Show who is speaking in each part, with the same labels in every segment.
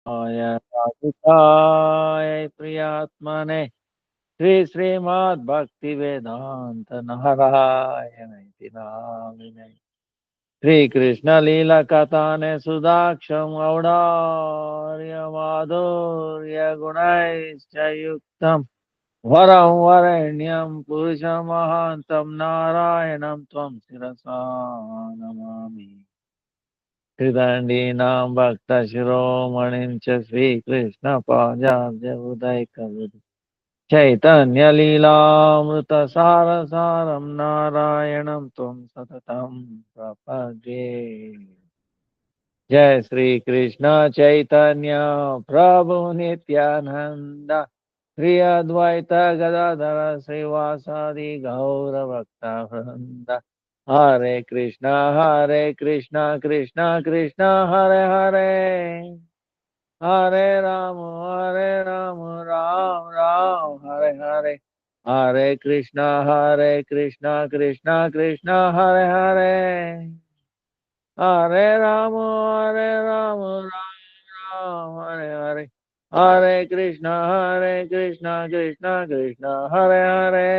Speaker 1: राधिकाय प्रियात्मने श्री श्रीमद् भक्ति वेदांत नारायण इति नामिने श्री कृष्ण लीला कथाने सुदाक्षम औदार्य माधुर्य गुणैश्च युक्तम वरं वरेण्यं पुरुषमहान्तं नारायणं त्वं शिरसा नमामि हृदयीनां भक्तशिरोमणिं च श्रीकृष्णपादाब्जउदयकविम् चैतन्यलीलामृतसारसारं नारायणं त्वं सततं प्रपद्ये जय श्री कृष्ण चैतन्य प्रभु नित्यानंद श्री अद्वैत गदाधर श्रीवासादि गौर भक्त वृंद हरे कृष्णा कृष्णा कृष्णा हरे हरे हरे राम राम राम हरे हरे हरे कृष्णा कृष्णा हरे हरे हरे राम राम हरे हरे हरे कृष्णा कृष्णा कृष्णा हरे हरे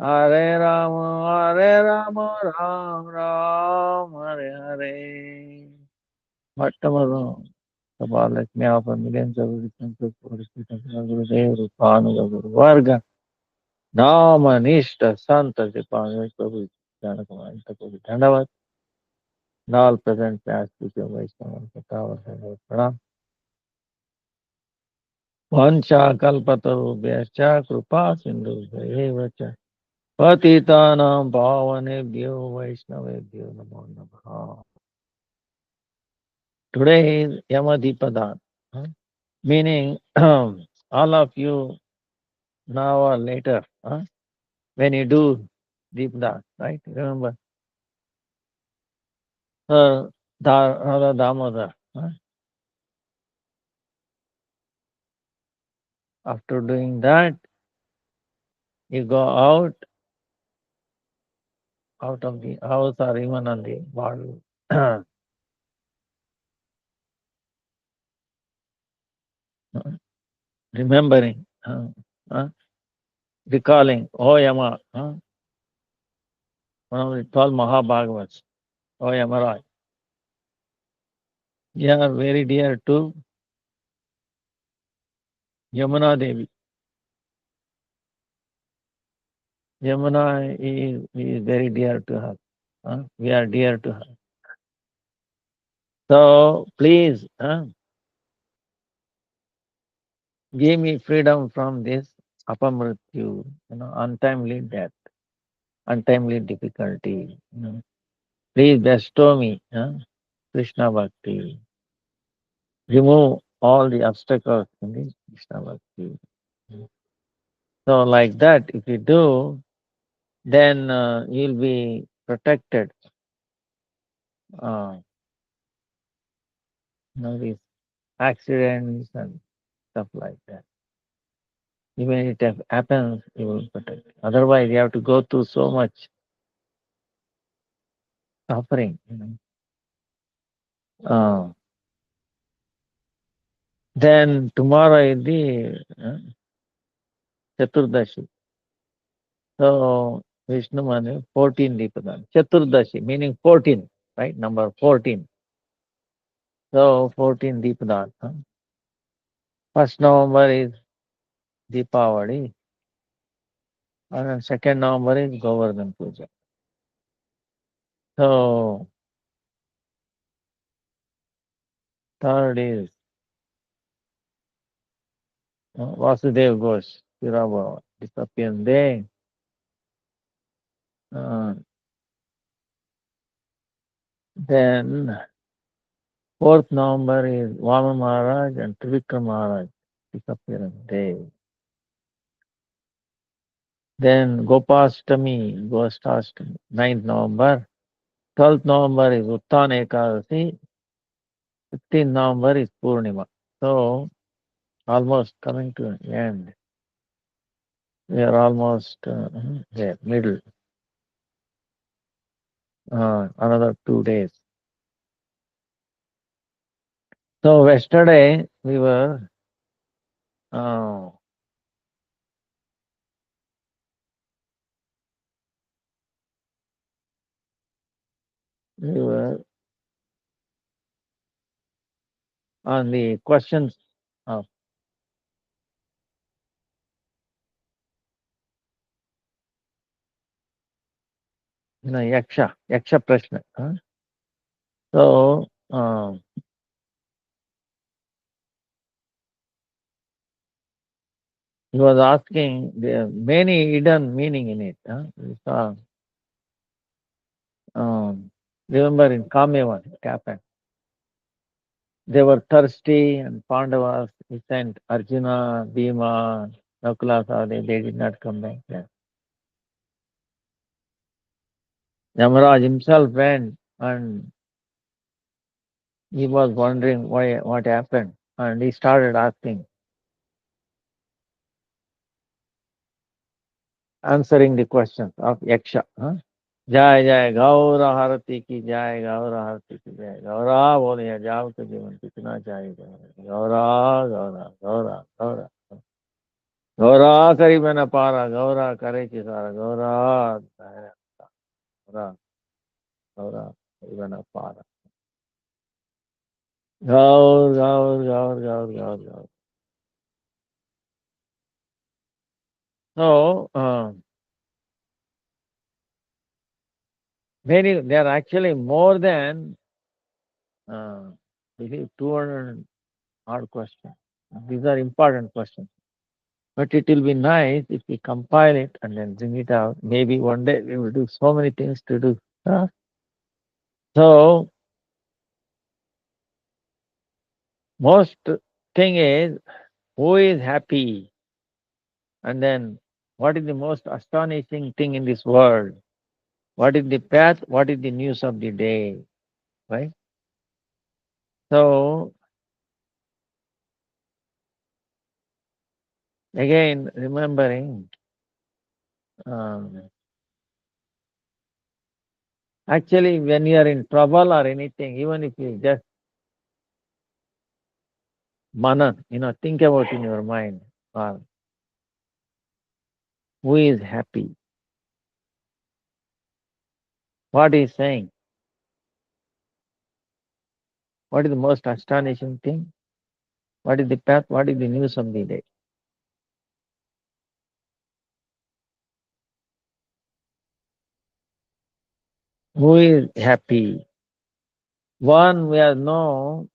Speaker 1: हरे राम राम राम हरे हरे మొట్టమొదలు సభాలక్ష్మి ఆప millions of गुरुदेव रूपानुग गुरुवर्ग नाम निष्ठ संत प्रभु ज्ञान कुमार प्रभु धन्यवाद नाल प्रेजेंट प्यास पूज्य वैष्णव प्रणाम वंशा कल्पतरुभ्यश्च कृपा सिन्धुभ्यैव च पतितानां पावनेभ्यो वैष्णवेभ्यो नमो नमः. Today is Yamadipada, meaning all of you now or later, when you do Deepda, right? Remember, Radha Damodar. After doing that, you go out of the house or even on the bottle, remembering, recalling, oh Yama, one of the 12 Mahabhagavats, oh Yamaraj. You are very dear to Yamuna Devi. Yamuna is very dear to her. We are dear to her. So please give me freedom from this apamrityu, untimely death, untimely difficulty. Please bestow me Krishna Bhakti. Remove all the obstacles in the Krishna Bhakti. So like that, if you do, then you'll be protected. These accidents and stuff like that. Even if it happens, you will protect. Otherwise, you have to go through so much suffering. Then tomorrow is the Chaturdashi. So Vishnu Manu 14 Deepadan. Chaturdashi meaning 14, right? Number 14. So 14 Deepadan. First November is Deepavali. And then second November is Govardhan Puja. So third is Vasudev Ghosh, Pirabhava, disappearing day. Then 4th November is Vaman Maharaj and Trivikram Maharaj, disappearance day. Then Gopastami, Gostashtami, 9th November. 12th November is Uttana Ekadasi. 15th November is Purnima. So, almost coming to an end. We are almost there, middle. Another 2 days. So yesterday uh, we were on the questions of yaksha prashna. Huh? So he was asking the many hidden meaning in it. Huh? We saw, remember in Kamevan, it happened. They were thirsty, and Pandavas, he sent Arjuna, Bhima, Nakula, they did not come back. Yeah. Yamaraj himself went, and he was wondering what happened, and he started asking, answering the questions of Yaksha. Huh? जय जय गौर हारती की जय गौर हारती की जय गौरा बोलिए जाओ तो जीवन कितना चाहिए गौरा गौरा गौरा गौरा गौरा करीब न पारा गौरा करे कि सारा गौरा गौरा गौरा करीब न पारा गौर गौर गौर गौर गौर गौर so many there are actually more than uh, 200 odd questions. These are important questions. But it will be nice if we compile it and then bring it out. Maybe one day we will do so many things to do. Huh? So most thing is who is happy, and then what is the most astonishing thing in this world? What is the path? What is the news of the day? Right? So again, remembering, um, actually when you are in trouble or anything, even if you just manan, think about in your mind, who is happy? What he is saying? What is the most astonishing thing? What is the path? What is the news of the day? Who is happy? One, we have no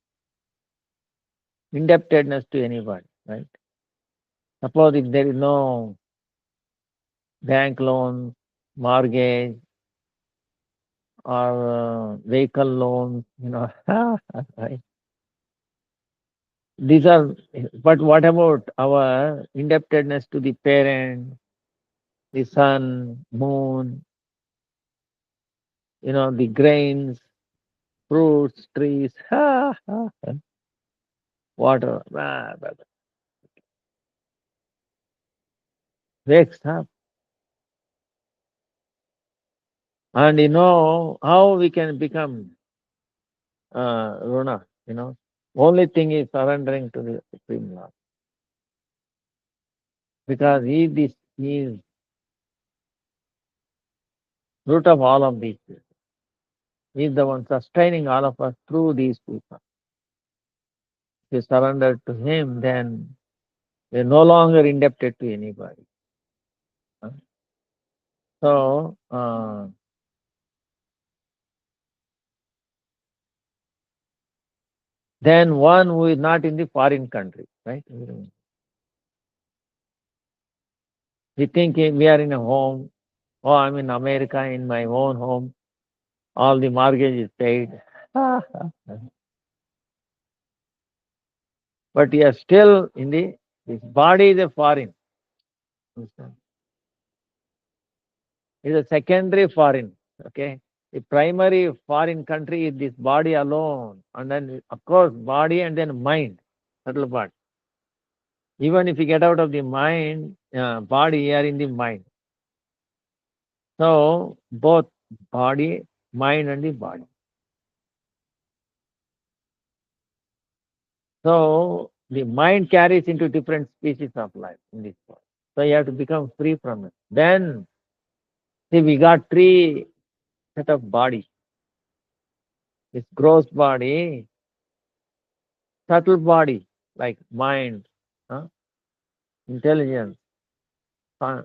Speaker 1: indebtedness to anybody, right? Suppose if there is no bank loan, mortgage, or vehicle loan, right? These are, but what about our indebtedness to the parent, the sun, moon, the grains, fruits, trees, water, wakes up. And how we can become Runa, only thing is surrendering to the Supreme Lord. Because he is root of all of these people. He is the one sustaining all of us through these people. If you surrender to him, then you're no longer indebted to anybody. Huh? So, then one who is not in the foreign country, right? We think we are in a home. Oh, I'm in America, in my own home. All the mortgage is paid. But you are still in this body is a foreign. Understand? It's a secondary foreign. Okay. The primary foreign country is this body alone. And then, of course, body and then mind, subtle part. Even if you get out of the mind, body, you are in the mind. So, both body, mind, and the body. So the mind carries into different species of life in this world. So you have to become free from it. Then, see, we got three set of bodies. This gross body, subtle body, like mind, huh? Intelligence, huh?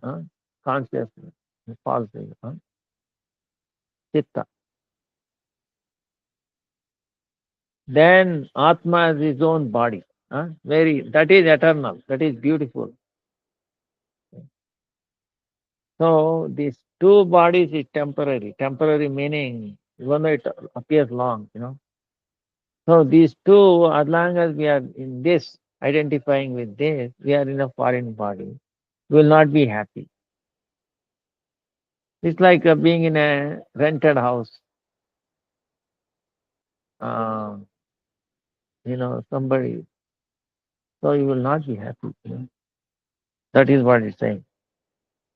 Speaker 1: Consciousness, impulsive, huh? Chitta. Then Atma has his own body. Huh? That is eternal, that is beautiful. So these two bodies is temporary. Temporary meaning, even though it appears long. So these two, as long as we are in this, identifying with this, we are in a foreign body. We will not be happy. It's like being in a rented house. Uh, somebody. So you will not be happy. That is what it's saying.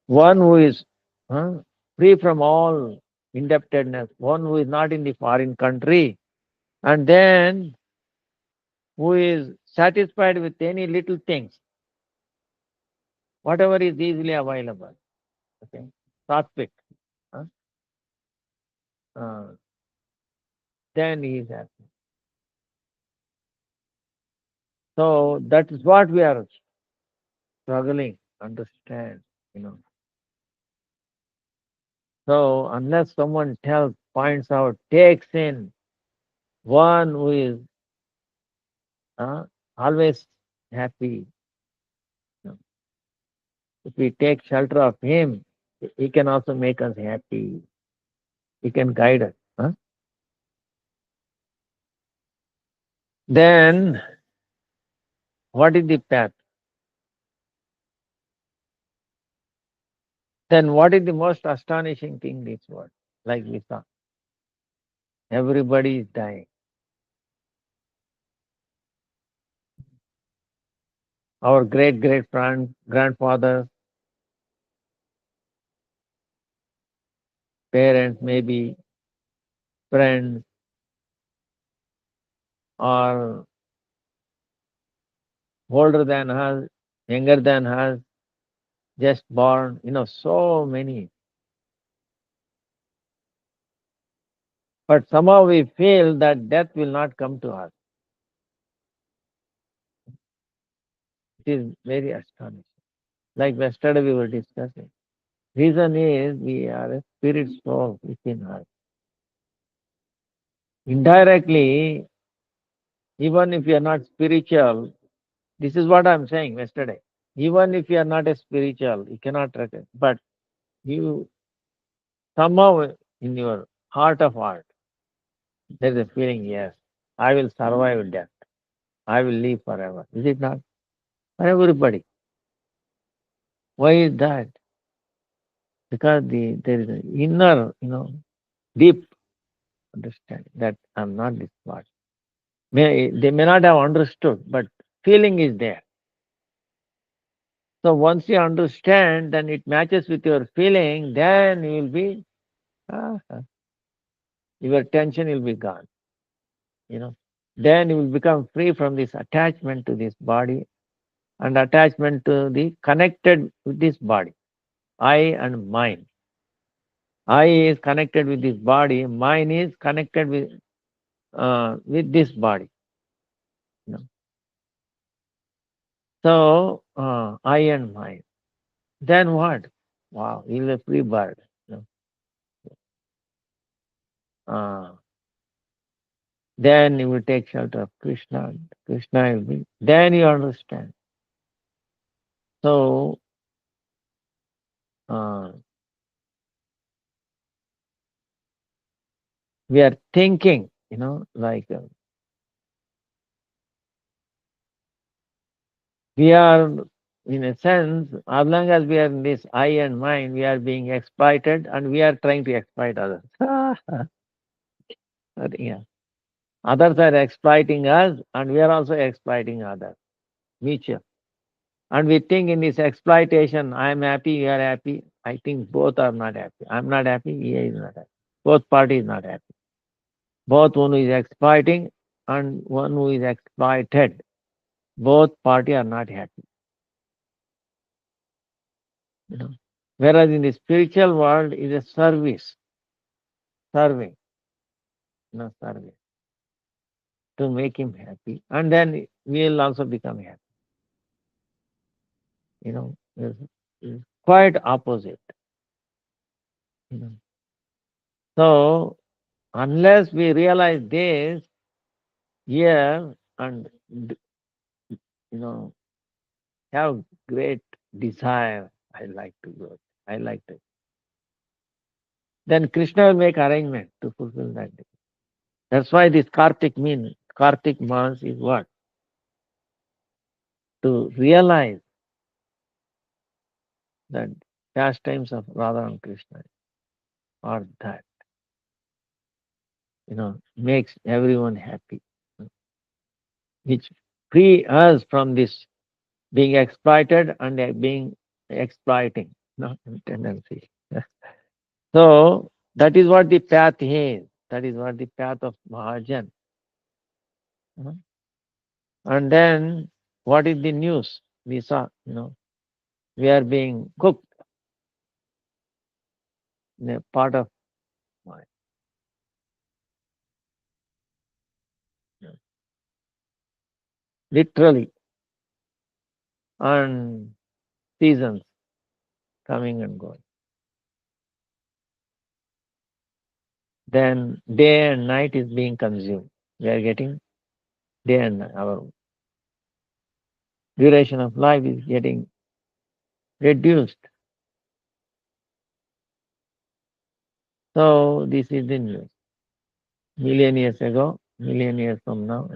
Speaker 1: One who is free from all indebtedness, one who is not in the foreign country, and then who is satisfied with any little things, whatever is easily available. Okay, sattvic. Huh? Uh, then he is happy. So that is what we are struggling to understand. So unless someone tells, points out, takes in one who is uh, always happy, you know, if we take shelter of him, he can also make us happy. He can guide us. Huh? Then what is the path? Then what is the most astonishing thing in this world? Like we saw, everybody is dying. Our great great grandfathers, parents, maybe friends, or older than us, younger than us, just born, so many. But somehow we feel that death will not come to us. It is very astonishing. Like yesterday we were discussing. Reason is we are a spirit soul within us. Indirectly, even if you are not spiritual, this is what I'm saying yesterday. Even if you are not a spiritual, you cannot recognize. But you somehow in your heart of heart, there is a feeling, yes, I will survive death. I will live forever. Is it not? For everybody. Why is that? Because there is an inner, deep understanding that I'm not this body. They may not have understood, but feeling is there. So once you understand, then it matches with your feeling, then you will be, ah, your tension will be gone. Then you will become free from this attachment to this body and attachment to the connected with this body, I and mine. I is connected with this body, mine is connected with this body. You know. So I and mine. Then what? Wow, he's a free bird. You know. Then you will take shelter of Krishna. Krishna will be. Then you understand. So uh, we are thinking, like we are, in a sense, as long as we are in this I and mind, we are being exploited and we are trying to exploit others. Yeah. Others are exploiting us and we are also exploiting others. Mutual. And we think in this exploitation, I am happy, you are happy. I think both are not happy. I'm not happy, he is not happy. Both parties not happy. Both one who is exploiting and one who is exploited. both party are not happy. You know. Whereas in the spiritual world is a service, serving, serving to make him happy, and then we will also become happy. It's quite opposite. You know. So unless we realize this here and you know have great desire, I like to go. I like to. Then Krishna will make arrangement to fulfill that. That's why this Kartik month is what? To realize that pastimes of Radha and Krishna are that, makes everyone happy, which free us from this being exploited and being exploiting, tendency. So that is what the path is. That is what the path of Mahajan. And then what is the news? We saw, we are being cooked in a part of mind. Literally. And seasons coming and going. Then day and night is being consumed. We are getting day and night. Our duration of life is getting reduced. So this is the news. Million years ago, million years from now.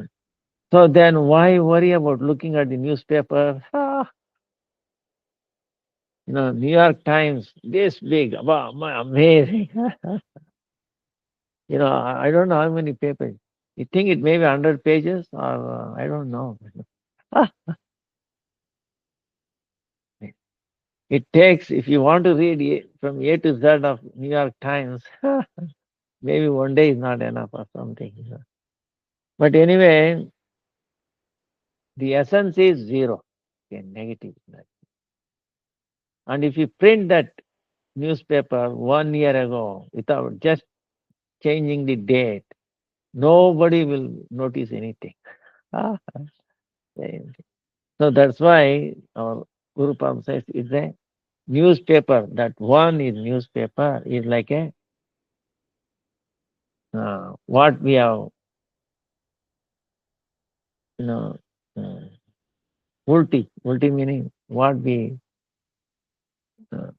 Speaker 1: So then why worry about looking at the newspaper? New York Times, this big, wow, amazing. I don't know how many papers. You think it may be 100 pages or I don't know. It takes, if you want to read from A to Z of New York Times, maybe one day is not enough or something. But anyway, the essence is zero, okay, negative. And if you print that newspaper 1 year ago without just changing the date, nobody will notice anything. So that's why our Guru Prabhupada says it's a newspaper. That one is newspaper is like a what we have, you know, uh, ulti meaning what we, uh,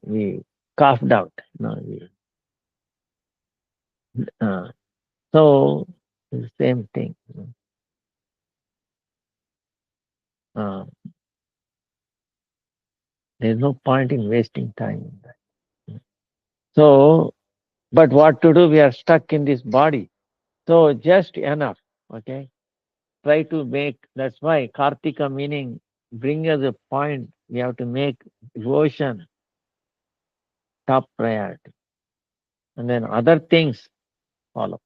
Speaker 1: we carved out. Uh, so it's the same thing. Uh, there's no point in wasting time in that. So, but what to do? We are stuck in this body. So just enough. Okay. Try to make. That's why Kartika meaning bring us a point. We have to make devotion top priority, and then other things follow.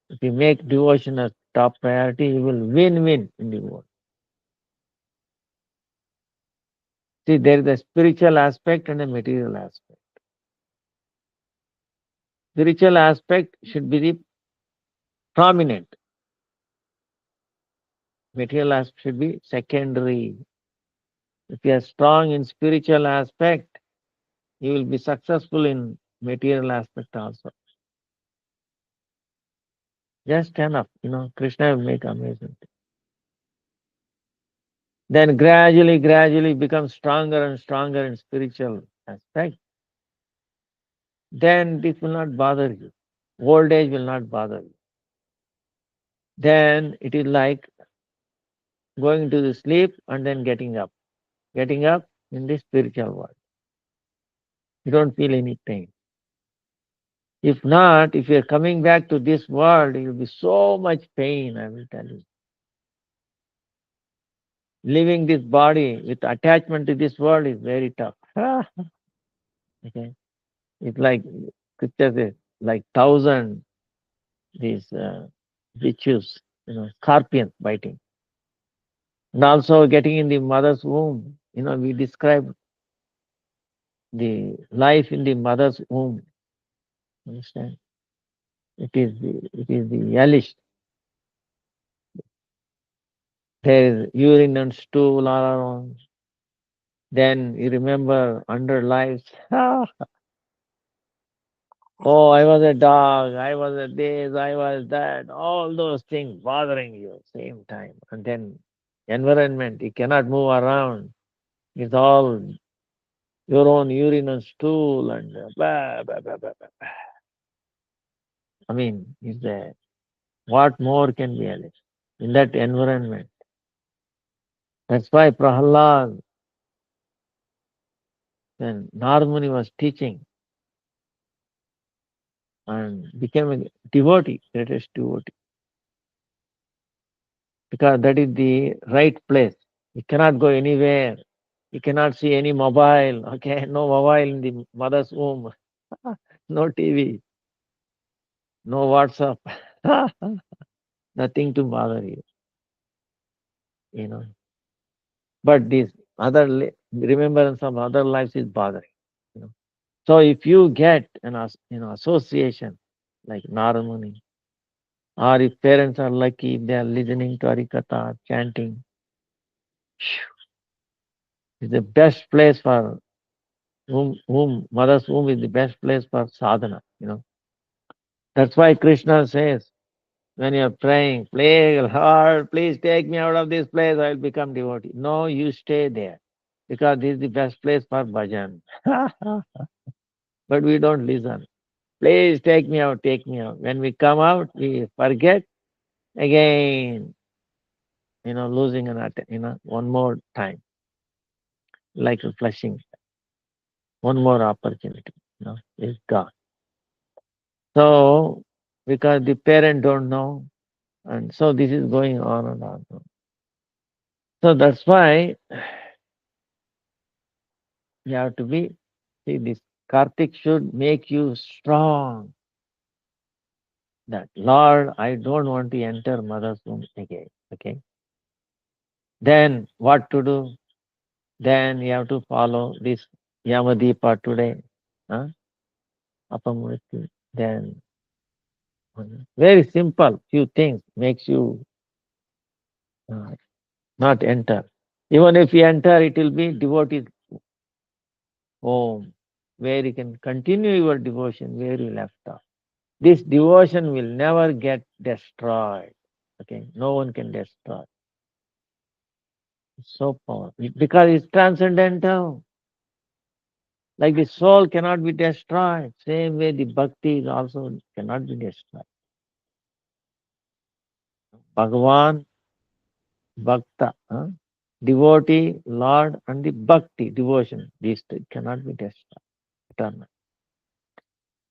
Speaker 1: If you make devotion as top priority, you will win-win in the world. See, there is a spiritual aspect and a material aspect. Spiritual aspect should be the prominent. Material aspect should be secondary. If you are strong in spiritual aspect, you will be successful in material aspect also. Just enough, Krishna will make amazing. Then gradually become stronger and stronger in spiritual aspect. Then this will not bother you. Old age will not bother you. Then it is like going to the sleep and then getting up. Getting up in the spiritual world. You don't feel any pain. If not, if you're coming back to this world, you'll be so much pain, I will tell you. Living this body with attachment to this world is very tough. Okay. It's like scripture says, like thousand these virtues, scorpions biting, and also getting in the mother's womb. We describe the life in the mother's womb. Understand? It is the hellish. There is urine and stool all around. Then you remember under lives. Oh, I was a dog, I was a this, I was that, all those things bothering you same time. And then environment, you cannot move around. It's all your own urine and stool and blah, blah, blah, blah, blah. I mean, is there what more can be alleged in that environment? That's why Prahalad, when Narmuni was teaching and became a devotee, greatest devotee, because that is the right place. You cannot go anywhere. You cannot see any mobile. Okay, no mobile in the mother's womb. No TV, no WhatsApp, nothing to bother you. You know. But this remembrance of other lives is bothering. You know. So if you get an association like Naramuni, or if parents are lucky, if they are listening to Hari-katha, chanting, it's the best place for mother's womb is the best place for sadhana. That's why Krishna says, when you're praying, please, Lord, please take me out of this place, I will become devotee. No, you stay there, because this is the best place for bhajan. But we don't listen. Please take me out, take me out. When we come out, we forget again, losing one more time, like a flushing, one more opportunity, is gone. So, because the parent don't know, and so this is going on and on. So that's why you have to be, see, this Kartik should make you strong. That, Lord, I don't want to enter mother's womb again. Okay. Then what to do? Then you have to follow this Yamadipa today. Huh? Apamriti. Then very simple few things makes you uh, not enter. Even if you enter, it will be devotee home, where you can continue your devotion where you left off. This devotion will never get destroyed. Okay, no one can destroy. It's so powerful because it's transcendental. Like the soul cannot be destroyed, same way the bhakti is also cannot be destroyed. Bhagavan, bhakta, devotee, Lord, and the bhakti, devotion, these two cannot be destroyed. Eternal.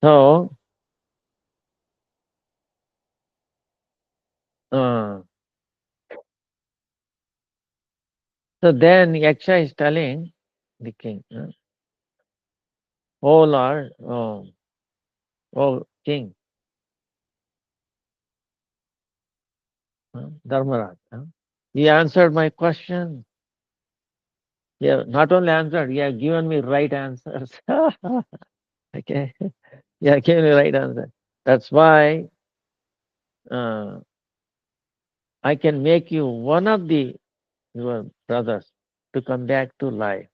Speaker 1: So, uh, so then Yaksha is telling the king, oh Lord, oh king, Dharmaraj, he answered my question. Yeah, not only answered, he has given me right answers. Okay, yeah, given me right answer. That's why uh, I can make you one of the your brothers to come back to life.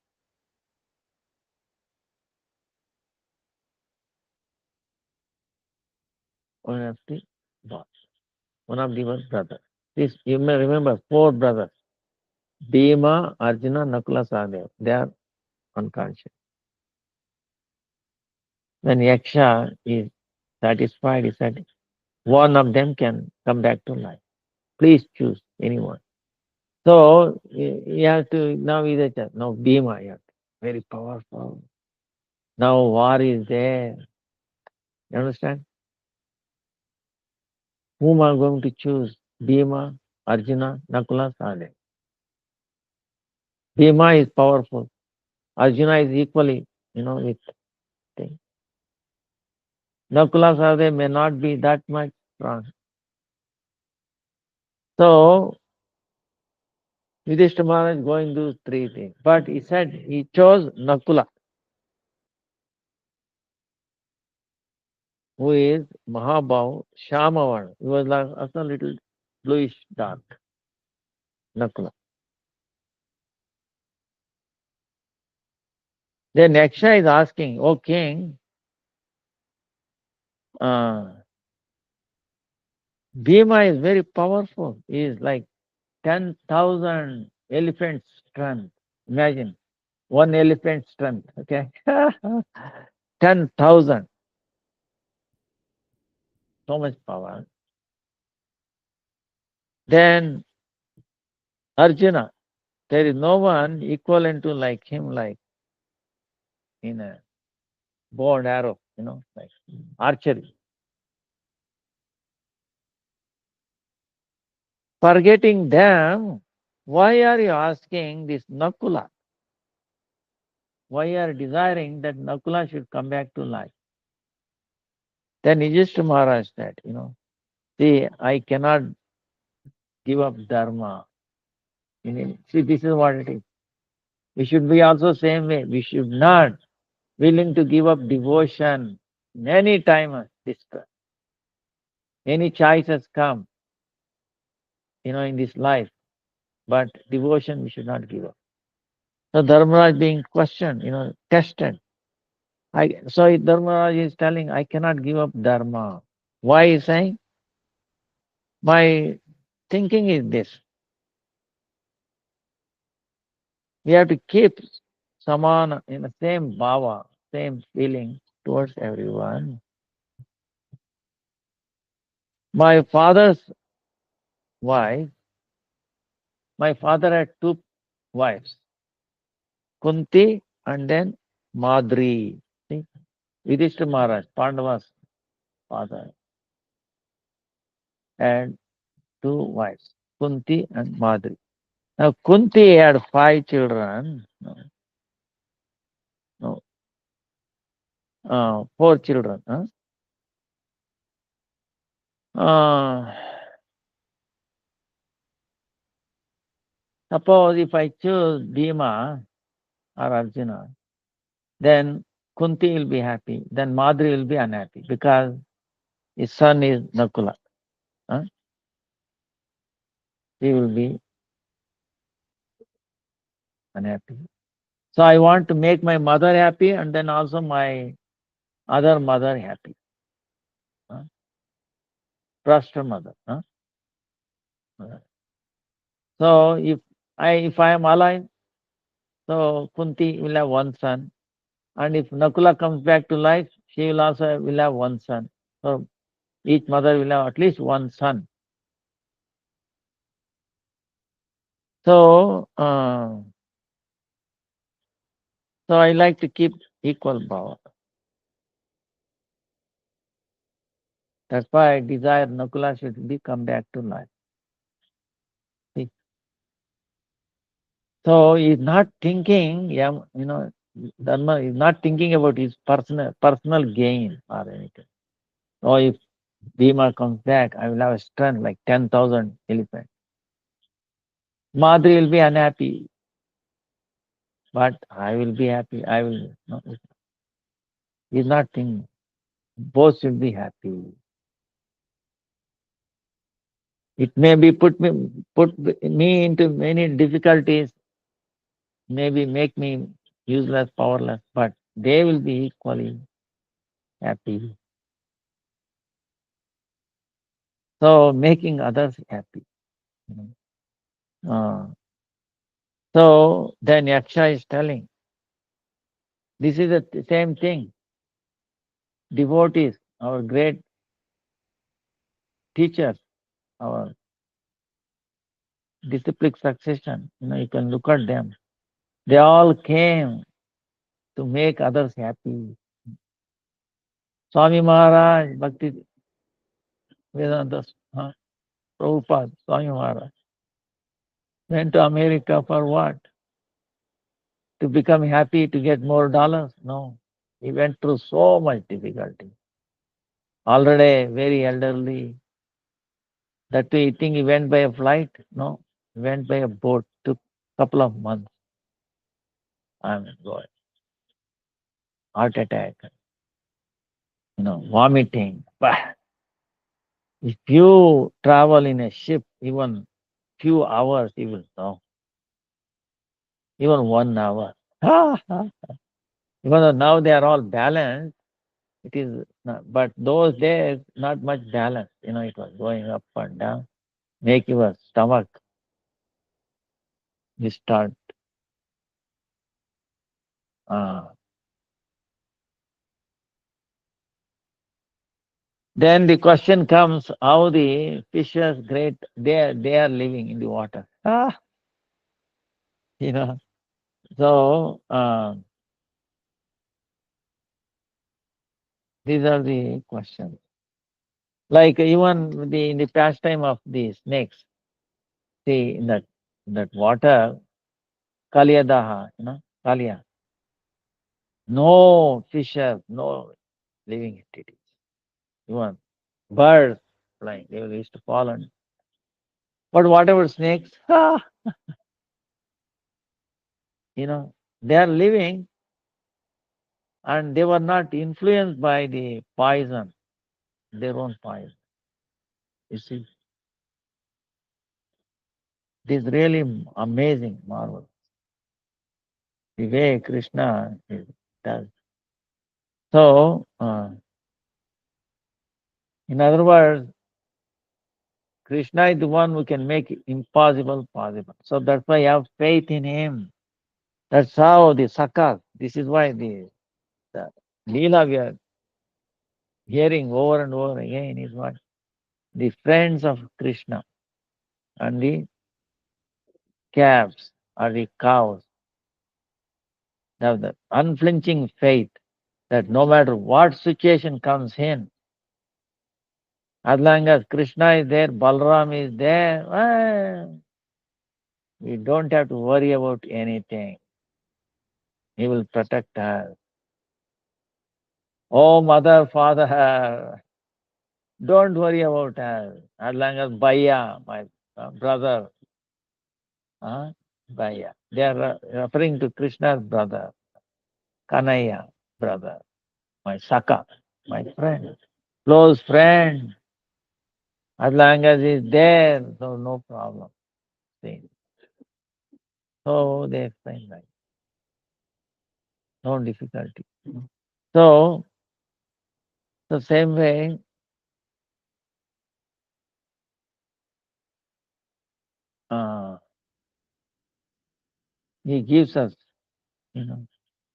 Speaker 1: One of the boss, one of the your brothers. This you may remember four brothers: Bhima, Arjuna, Nakula, Sahadeva. They are unconscious. When Yaksha is satisfied, he said, one of them can come back to life. Please choose anyone. So you have to now is a chance. Now Bhima, you have to, very powerful. Now war is there. You understand? Whom are going to choose? Bhima, Arjuna, Nakula, Sahadeva. Bhima is powerful. Arjuna is equally, with thing. Nakula, Sahadeva may not be that much strong. So Yudhishthira Maharaj is going to do three things. But he said he chose Nakula, who is Mahabhav Shamavan. He was like also a little bluish dark, Nakula. Then Yaksha is asking, O king, uh, Bhima is very powerful. He is like 10,000 elephant strength. Imagine one elephant strength, okay? 10,000, so much power. Then Arjuna, there is no one equivalent to like him, like in a bow and arrow, like archery. Forgetting them, why are you asking this Nakula? Why are you desiring that Nakula should come back to life? Then Yudhishthira Maharaj said, see, I cannot give up dharma. See, this is what it is. We should be also same way. We should not willing to give up devotion. Many times any choices come, in this life, but devotion we should not give up. So Dharmaraj being questioned, tested. So Dharmaraj is telling, I cannot give up dharma. Why is saying? My thinking is this. We have to keep samana in the same bhava, same feeling towards everyone. My father's wife, my father had two wives, Kunti and then Madri. See, Yudhishthira Maharaj, Pandava's father, had two wives, Kunti and Madri. Now Kunti had five children, no, four children. Huh? Suppose if I choose Bhima or Arjuna, then Kunti will be happy, then Madri will be unhappy because his son is Nakula. Huh? He will be unhappy. So I want to make my mother happy and then also my other mother happy. Huh? Trust her mother. Huh? So if I am alive, so Kunti will have one son. And if Nakula comes back to life, she will have one son. So each mother will have at least one son. So so I like to keep equal power. That's why I desire Nakula should be come back to life. See? So he's not thinking, Dharma is not thinking about his personal gain or anything. So if Bhima comes back, I will have a strength like 10,000 elephants. Madri will be unhappy, but I will be happy. I will. No, he's not thinking. Both should be happy. It may be put me into many difficulties, maybe make me useless, powerless, but they will be equally happy. So making others happy. Uh, so then Yaksha is telling, this is the same thing. Devotees, our great teachers, our disciplic succession, you can look at them. They all came to make others happy. Swami Maharaj, Bhakti Vedanta, Prabhupada, Swami Maharaj, went to America for what? To become happy, to get more dollars? No. He went through so much difficulty. Already very elderly, That too, you think he went by a flight? No, he went by a boat. Took couple of months. I mean, God, heart attack, vomiting. Bah. If you travel in a ship, even few hours, you will know. Even 1 hour. Even though now they are all balanced, it is not, but those days not much balance. It was going up and down. Make your stomach you start. Uh, then the question comes how the fishes great they are living in the water. You know. So these are the questions. Like even in the pastime of the snakes, see in that water, Kaliyadaha, Kaliya. No fishes, no living entities. Even birds flying, they used to fall on. But whatever snakes, they are living and they were not influenced by the poison, their own poison. You see, this really amazing marvel. The way Krishna does. So, in other words, Krishna is the one who can make impossible possible. So that's why I have faith in him. That's how the sakas, this is why the Leela we are hearing over and over again is what? The friends of Krishna and the calves or the cows have the unflinching faith that no matter what situation comes in, as long as Krishna is there, Balram is there, we don't have to worry about anything. He will protect us. Oh, mother, father, don't worry about us. As long as Bhaiya, my brother, Bhaiya, they are referring to Krishna's brother, Kanaya, brother, my Saka, my friend, close friend. As long as he's there, so no problem. See. So they explain that. No difficulty. So, the same way, uh, he gives us, you know,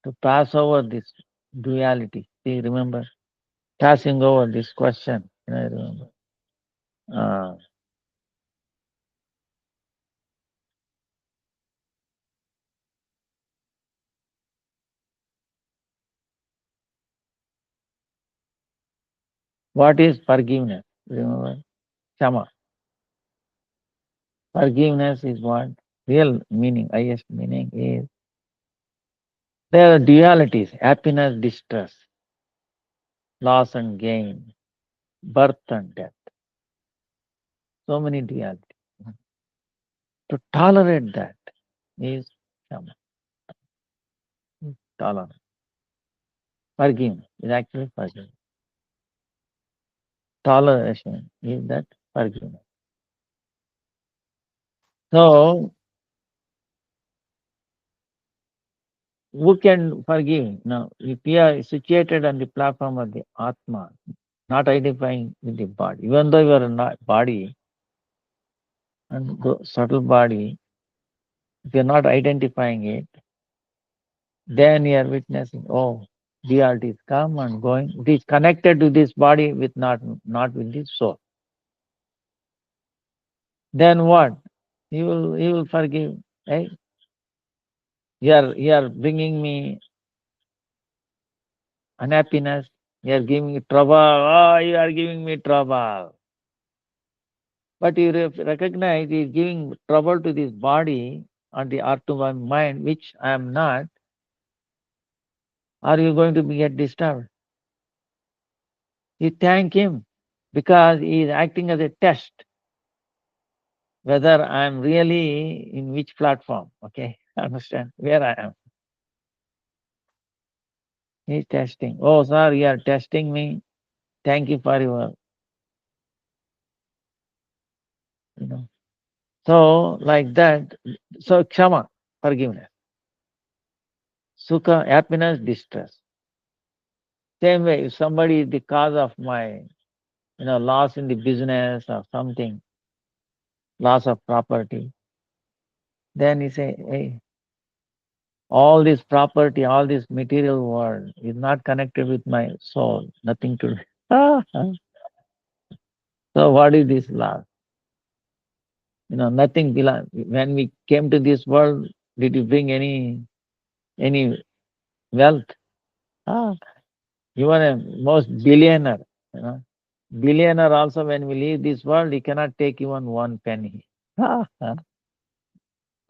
Speaker 1: to pass over this duality. See, remember, passing over this question. Remember. Uh, what is forgiveness? Remember, Shama. Forgiveness is what? Real meaning, highest meaning is there are dualities, happiness, distress, loss and gain, birth and death. So many dualities. To tolerate that is Shama. Tolerance. Forgiveness is actually forgiveness. Toleration is that forgiveness. So, who can forgive? Now, if we are situated on the platform of the Atma, not identifying with the body, even though you are not body and the subtle body, if you are not identifying it, then you are witnessing, oh, duality is come and going. It is connected to this body with not with this soul. Then what? He will forgive. Right? You are bringing me unhappiness. You are giving me trouble. Oh, you are giving me trouble. But you recognize he is giving trouble to this body and the or to my mind, which I am not. Are you going to get disturbed? You thank him because he is acting as a test. whether I'm really in which platform. Okay, understand where I am. He's testing. Oh, sir, you are testing me. Thank you for your, you know. So like that. So kshama, forgiveness. Sukha, happiness, distress. Same way, if somebody is the cause of my, loss in the business or something, loss of property, then you say, hey, all this property, all this material world is not connected with my soul, nothing to do. So what is this loss? Nothing belongs. When we came to this world, did you bring any wealth? Ah, you are a most billionaire. You know, billionaire also when we leave this world, he cannot take even one penny.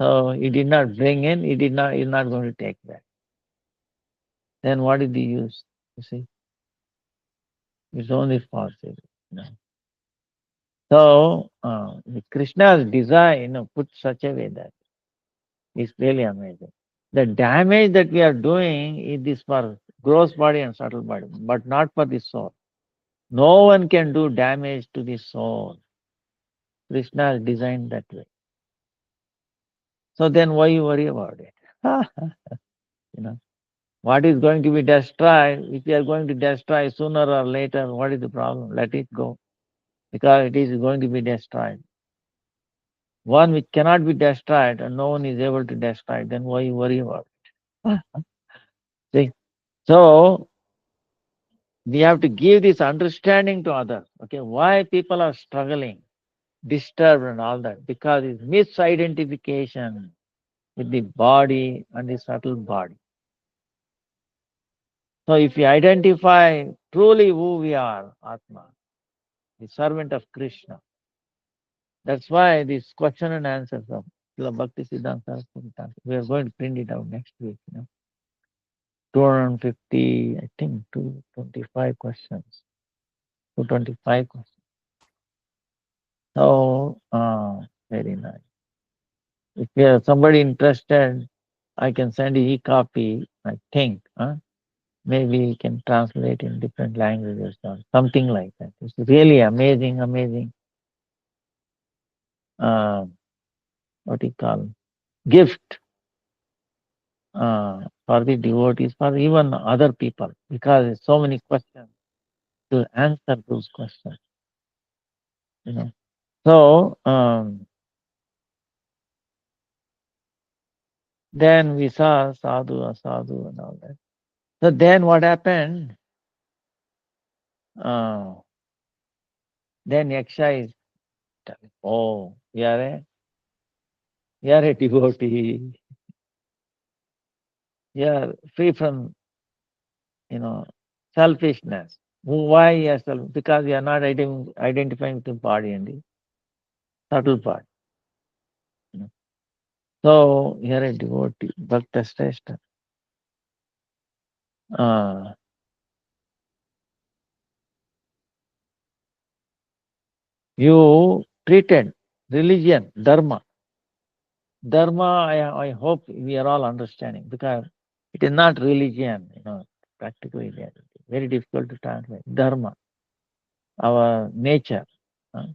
Speaker 1: So he did not bring in, he did not, he's not going to take back. Then what is the use? You see, it's only false. So the Krishna's design, put such a way that it's really amazing. The damage that we are doing is this for gross body and subtle body, but not for the soul. No one can do damage to the soul. Krishna is designed that way. So then why you worry about it? you know, what is going to be destroyed? If you are going to destroy sooner or later, what is the problem? Let it go. Because it is going to be destroyed. One which cannot be destroyed and no one is able to destroy, then why you worry about it? See? So we have to give this understanding to others. Okay, why people are struggling, disturbed and all that? Because it's misidentification with the body and the subtle body. So if we identify truly who we are, Atma, the servant of Krishna, that's why this question and answers of Srila Bhakti Siddhanta Saraswati Thakur, we are going to print it out next week. 250, I think 225 questions. 225 questions. So, very nice. If you have somebody interested, I can send you e-copy, I think. Maybe you can translate in different languages or something like that. It's really amazing, amazing, uh, what you call, gift for the devotees, for even other people, because there's so many questions to answer those questions, you know. So, then we saw sadhu, asadhu and all that. So then what happened? Uh, then Yaksha is telling, oh, you are a devotee. You are free from, you know, selfishness. Why you are self? Because you are not identifying with the body and the subtle part. You know. So you are a devotee, Bhakta Shrestha. Uh, you treated religion, dharma. Dharma, I hope we are all understanding because it is not religion, practically very difficult to translate. Dharma, our nature, uh,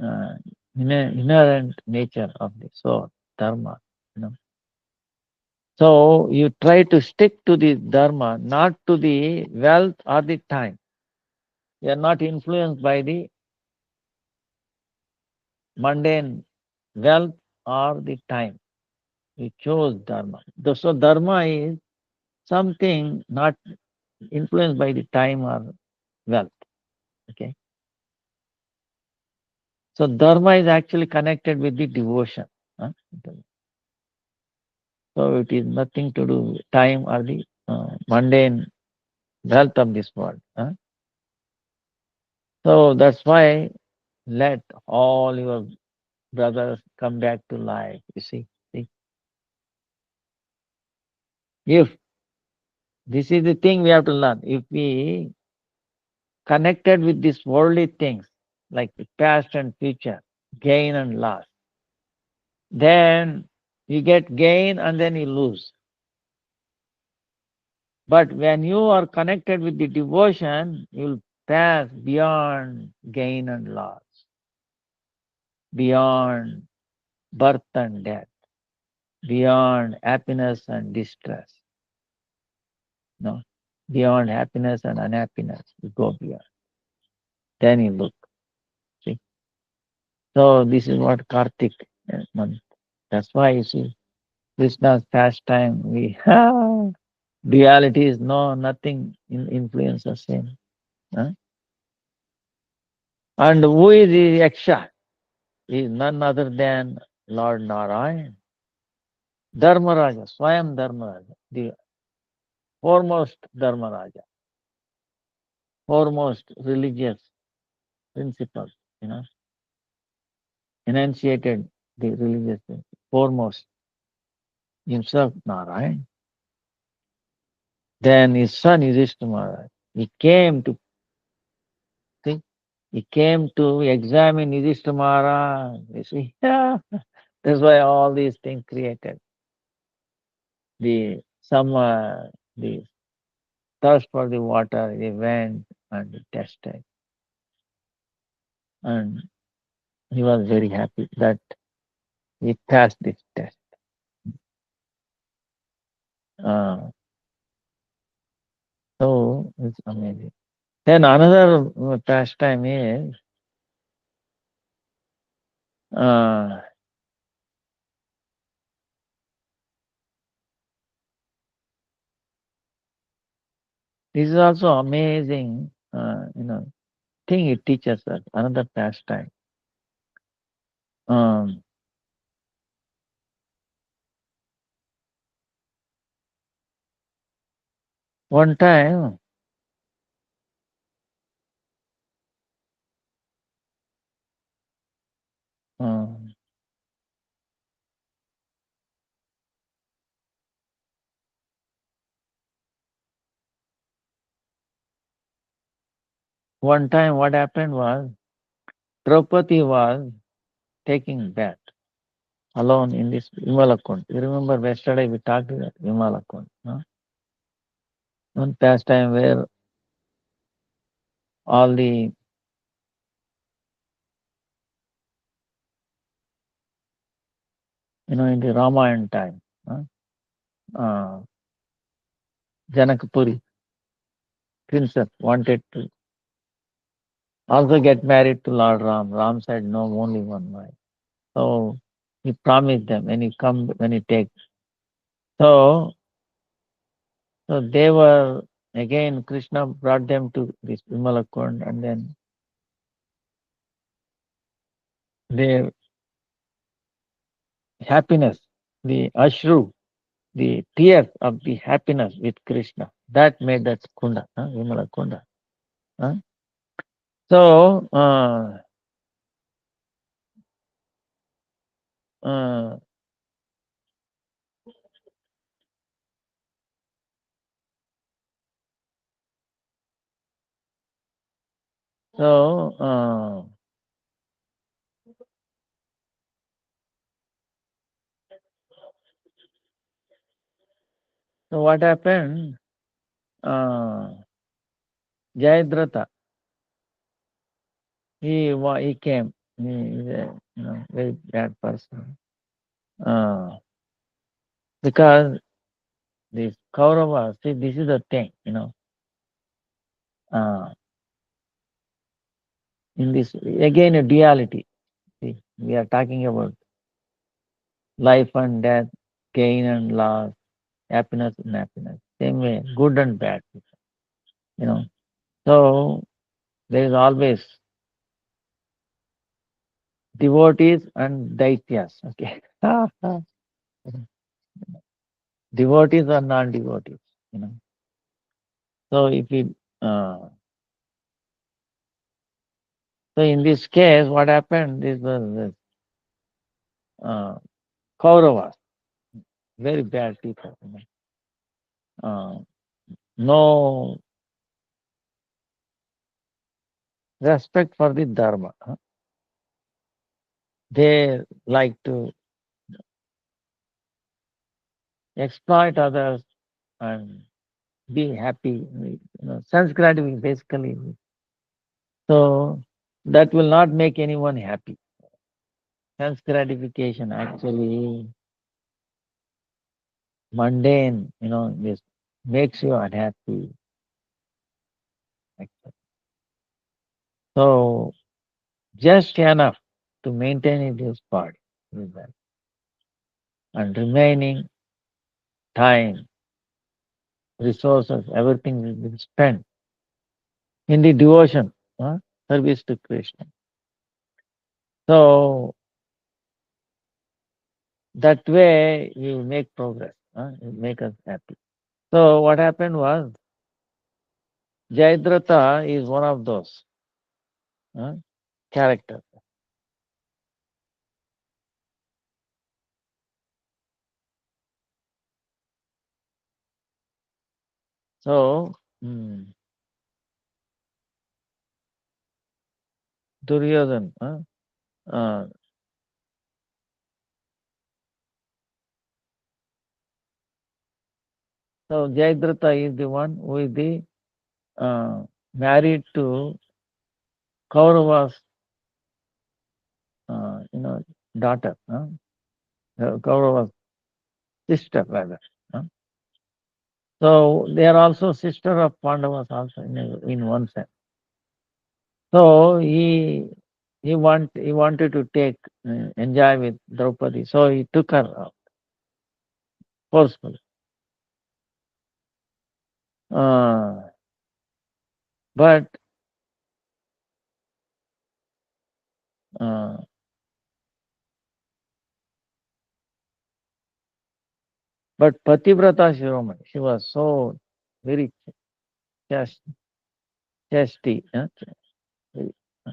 Speaker 1: uh, inherent nature of the soul, dharma. You know. So you try to stick to the dharma, not to the wealth or the time. You are not influenced by the mundane wealth or the time. You chose dharma. So dharma is something not influenced by the time or wealth. Okay. So dharma is actually connected with the devotion. huh? So it is nothing to do with time or the mundane wealth of this world. So that's why let all your brothers come back to life. You see, if this is the thing we have to learn, if we connected with these worldly things like the past and future, gain and loss. Then you get gain and then you lose. But when you are connected with the devotion, you'll pass beyond gain and loss, beyond birth and death, beyond happiness and distress. No, beyond happiness and unhappiness, you go beyond. Then you look. See, so this is what Kartik month. That's why you see Krishna's pastime. We duality is no nothing in influence the same. Huh? And who is the Yaksha? He is none other than Lord Narayan, Dharmaraja, Swayam Dharmaraja, the foremost Dharmaraja, foremost religious principle, you know, enunciated the religious principle, foremost himself Narayan. Then his son Yudhishthira Maharaj, he came to think, he came to examine Yudhishthira Maharaj. You see, that's why all these things created. The some the thirst for the water, he went and he tested. And he was very happy that he passed this test. Uh, so it's amazing. Then another pastime is uh, this is also amazing, thing it teaches us. Another pastime. Um, one time, um, what happened was Draupadi was taking bath alone in this Vimalakund. You remember yesterday we talked about Vimalakund. No? One pastime where all the in the Ramayana time, uh, Janakpuri princess wanted to also get married to Lord Ram. Ram said no, only one wife. So he promised them when he come, when he takes. So so they were again. Krishna brought them to this Vimalakund, and then their happiness, the ashru, the tears of the happiness with Krishna, that made that kunda, Vimalakunda. Huh? So uh, so. So what happened? Uh, Jayadratha, he came. He is a very bad person. Uh, because this Kauravas, see, this is the thing, uh, in this, again, a duality. See, we are talking about life and death, gain and loss, happiness and happiness. Same way, good and bad, you know. So there is always devotees and daityas, okay. Devotees or non-devotees, you know. So if we, so in this case, what happened? This was Kauravas, very bad people. No respect for the dharma. They like to exploit others and be happy. Sense gratification basically. So that will not make anyone happy. Sense gratification actually mundane, this makes you unhappy. So just enough to maintain it is body with that. And remaining time, resources, everything will be spent in the devotion, service to Krishna. So that way you make progress, you make us happy. So what happened was Jayadratha is one of those uh, characters. So Duryodhan, uh, so Jayadratha is the one who is the married to Kaurava's daughter, Kaurava's sister rather. So they are also sister of Pandavas also in one sense. So he wanted to take enjoy with Draupadi. So he took her forcefully. Uh, but uh, but Pativrata Shiromani, she was so very chaste, chastity, very, uh,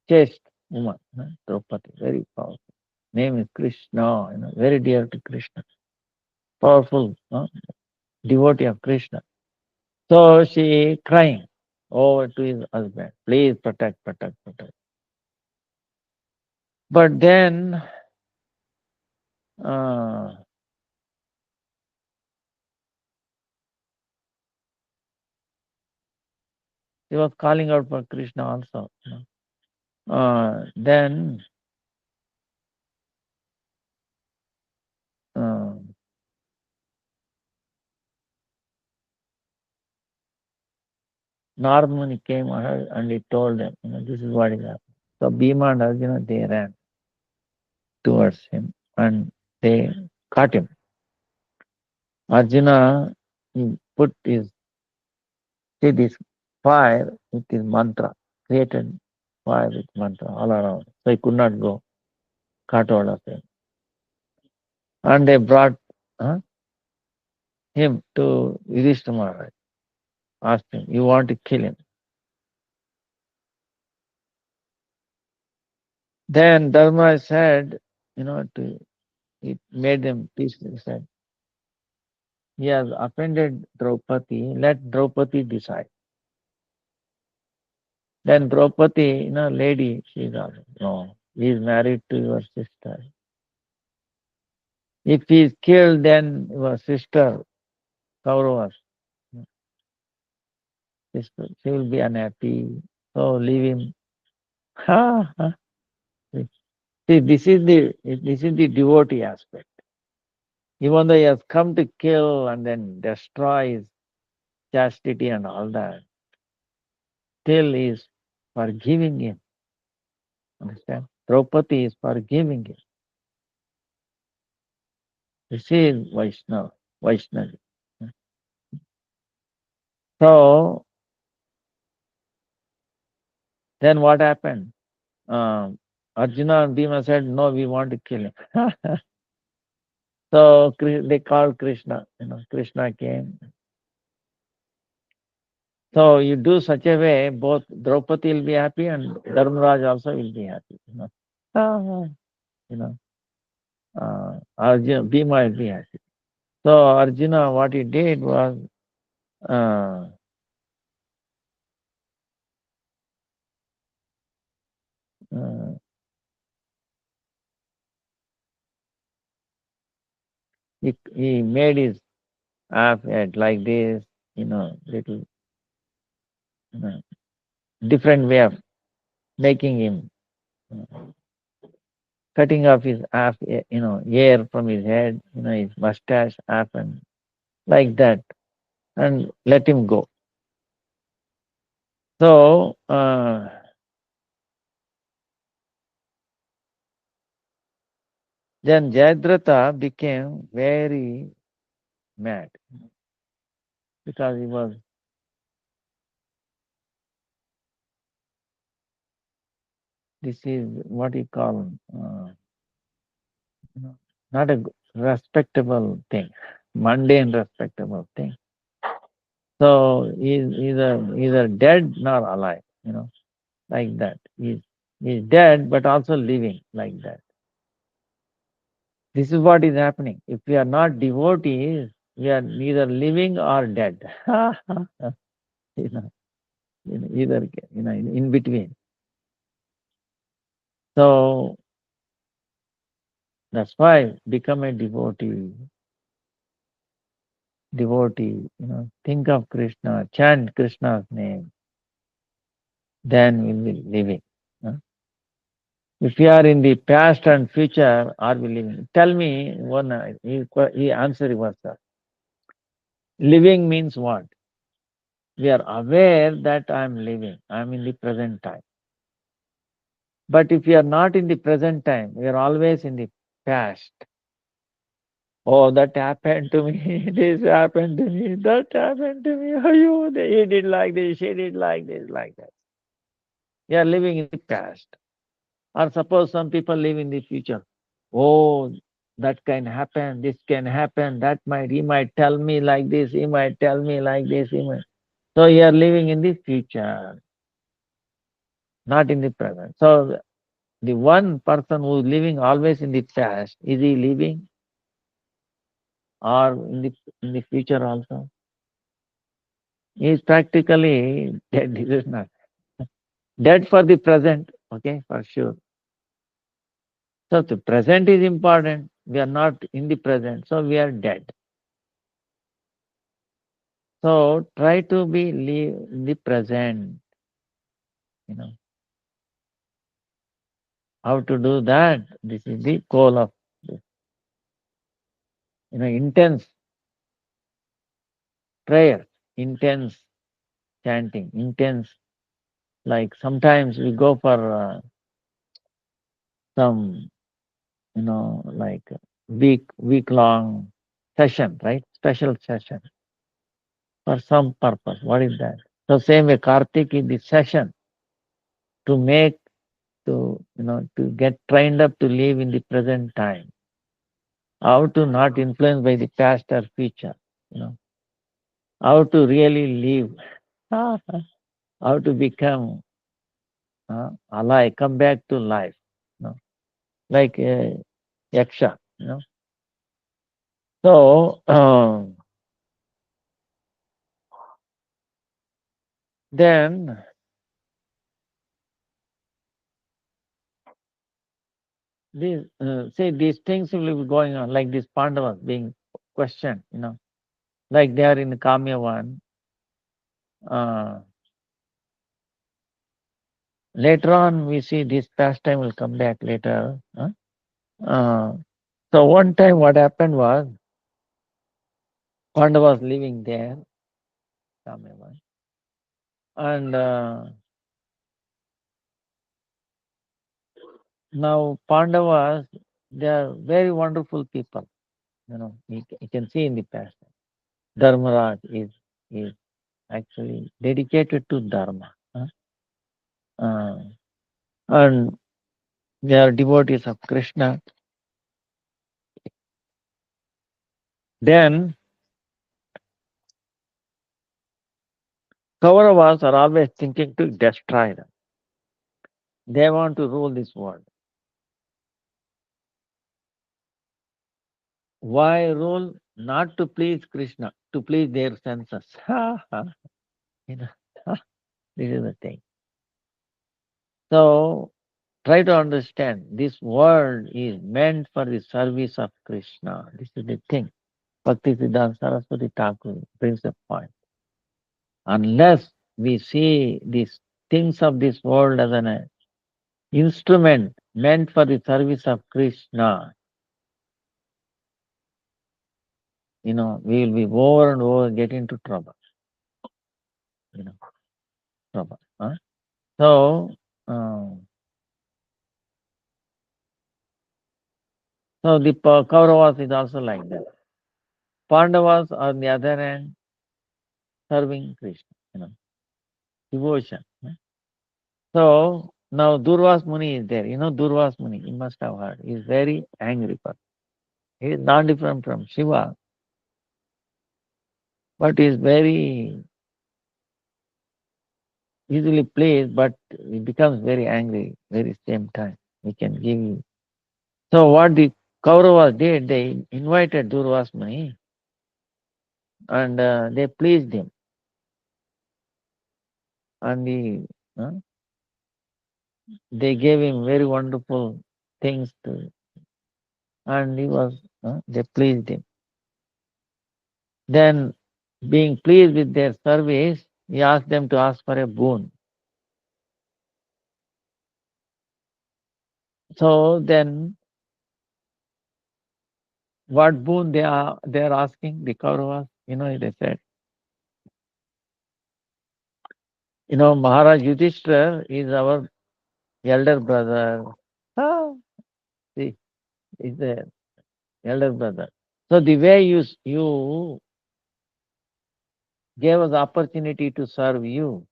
Speaker 1: chaste woman, Draupadi, very powerful. Name is Krishna, very dear to Krishna, powerful devotee of Krishna. So she crying over to his husband, please protect, protect, protect. But then uh, he was calling out for Krishna also. Then uh, Narmani came ahead and he told them, this is what is happening. So Bhima and Arjuna, they ran towards him and they caught him. Arjuna, he put his, see this fire with his mantra, created fire with mantra all around. So he could not go, caught hold of him. And they brought him to Yudhishthira Maharaj, asked him, you want to kill him? Then Dharma said, it made them peaceful. He said, he has offended Draupadi, let Draupadi decide. Then Draupadi, lady, she is also, no, he is married to your sister. If he is killed, then your sister, Kauravas, sister, she will be unhappy. So leave him. Ha, ha. See, this is the devotee aspect. Even though he has come to kill and then destroy his chastity and all that, still he is forgiving him. Understand? Draupadi is forgiving him. This is Vaishnavi. So then what happened? Arjuna and Bhima said, no, we want to kill him. So they called Krishna. Krishna came. So you do such a way, both Draupadi will be happy and Dharmaraj also will be happy. Ah, you know, Arjuna, Bhima will be happy. So Arjuna, what he did was, uh, uh, He made his half head like this, little you know, different way of making him, uh, cutting off his half, hair from his head, his mustache half and like that, and let him go. So, then Jayadratha became very mad because he was, this is what he call, you know, not a respectable thing, mundane respectable thing. So he's either dead nor alive, like that. He's dead but also living like that. This is what is happening. If we are not devotees, we are neither living or dead. you know, either in between. So that's why become a devotee. Think of Krishna, chant Krishna's name, then we will be living. huh? If we are in the past and future, are we living? Tell me one. He answer was living means what? We are aware that I am living. I am in the present time. But if we are not in the present time, we are always in the past. Oh, that happened to me. This happened to me. That happened to me. Oh, he did like this. She did like this, like that. We are living in the past. Or suppose some people live in the future. Oh, that can happen. This can happen. He might tell me like this. He might tell me like this. So you are living in the future, not in the present. So the one person who is living always in the past, is he living or in the future also? He is practically dead. He is not dead for the present. Okay, for sure. So the present is important. We are not in the present, so we are dead. So try to be live in the present. You know how to do that. This is the goal of this. Intense prayer, intense chanting, intense. Like sometimes we go for some, like week long session, right? Special session for some purpose. What is that? So same way, Kartik is the session to make to get trained up to live in the present time. How to not influence by the past or future. You know how to really live. How to become alive, come back to life. Like yaksha. So then these things will be going on, like these Pandavas being questioned. Like they are in the Kamya one. Uh, Later on, we see this pastime will come back later. Uh, so one time, what happened was Pandavas living there, Kamya one, and now Pandavas, they are very wonderful people. You can see in the past. Dharmaraj is actually dedicated to Dharma. Uh, and they are devotees of Krishna. Then Kauravas are always thinking to destroy them. They want to rule this world. Why rule? Not to please Krishna, to please their senses. you know, this is the thing. So Try to understand this world is meant for the service of Krishna. This is the thing. Bhakti Siddhanta Saraswati Thakur brings a point. Unless we see these things of this world as an instrument meant for the service of Krishna, we will be over and over get into trouble. You know, trouble. Huh? So, so the Kauravas is also like that. Pandavas, on the other hand, serving Krishna, devotion. So now Durvas Muni is there. Durvas Muni, you must have heard. He is very angry person. He is not different from Shiva, but he is very easily pleased, but he becomes very angry very same time. He can give you. So what the Kauravas did, they invited Durvas Muni and they pleased him. And they gave him very wonderful things to, and they pleased him. Then, being pleased with their service, he asked them to ask for a boon. So then, what boon they are asking? The Kauravas, they said, Maharaj Yudhishthira is our elder brother. Ah, see, is the elder brother. So the way you gave us opportunity to serve you,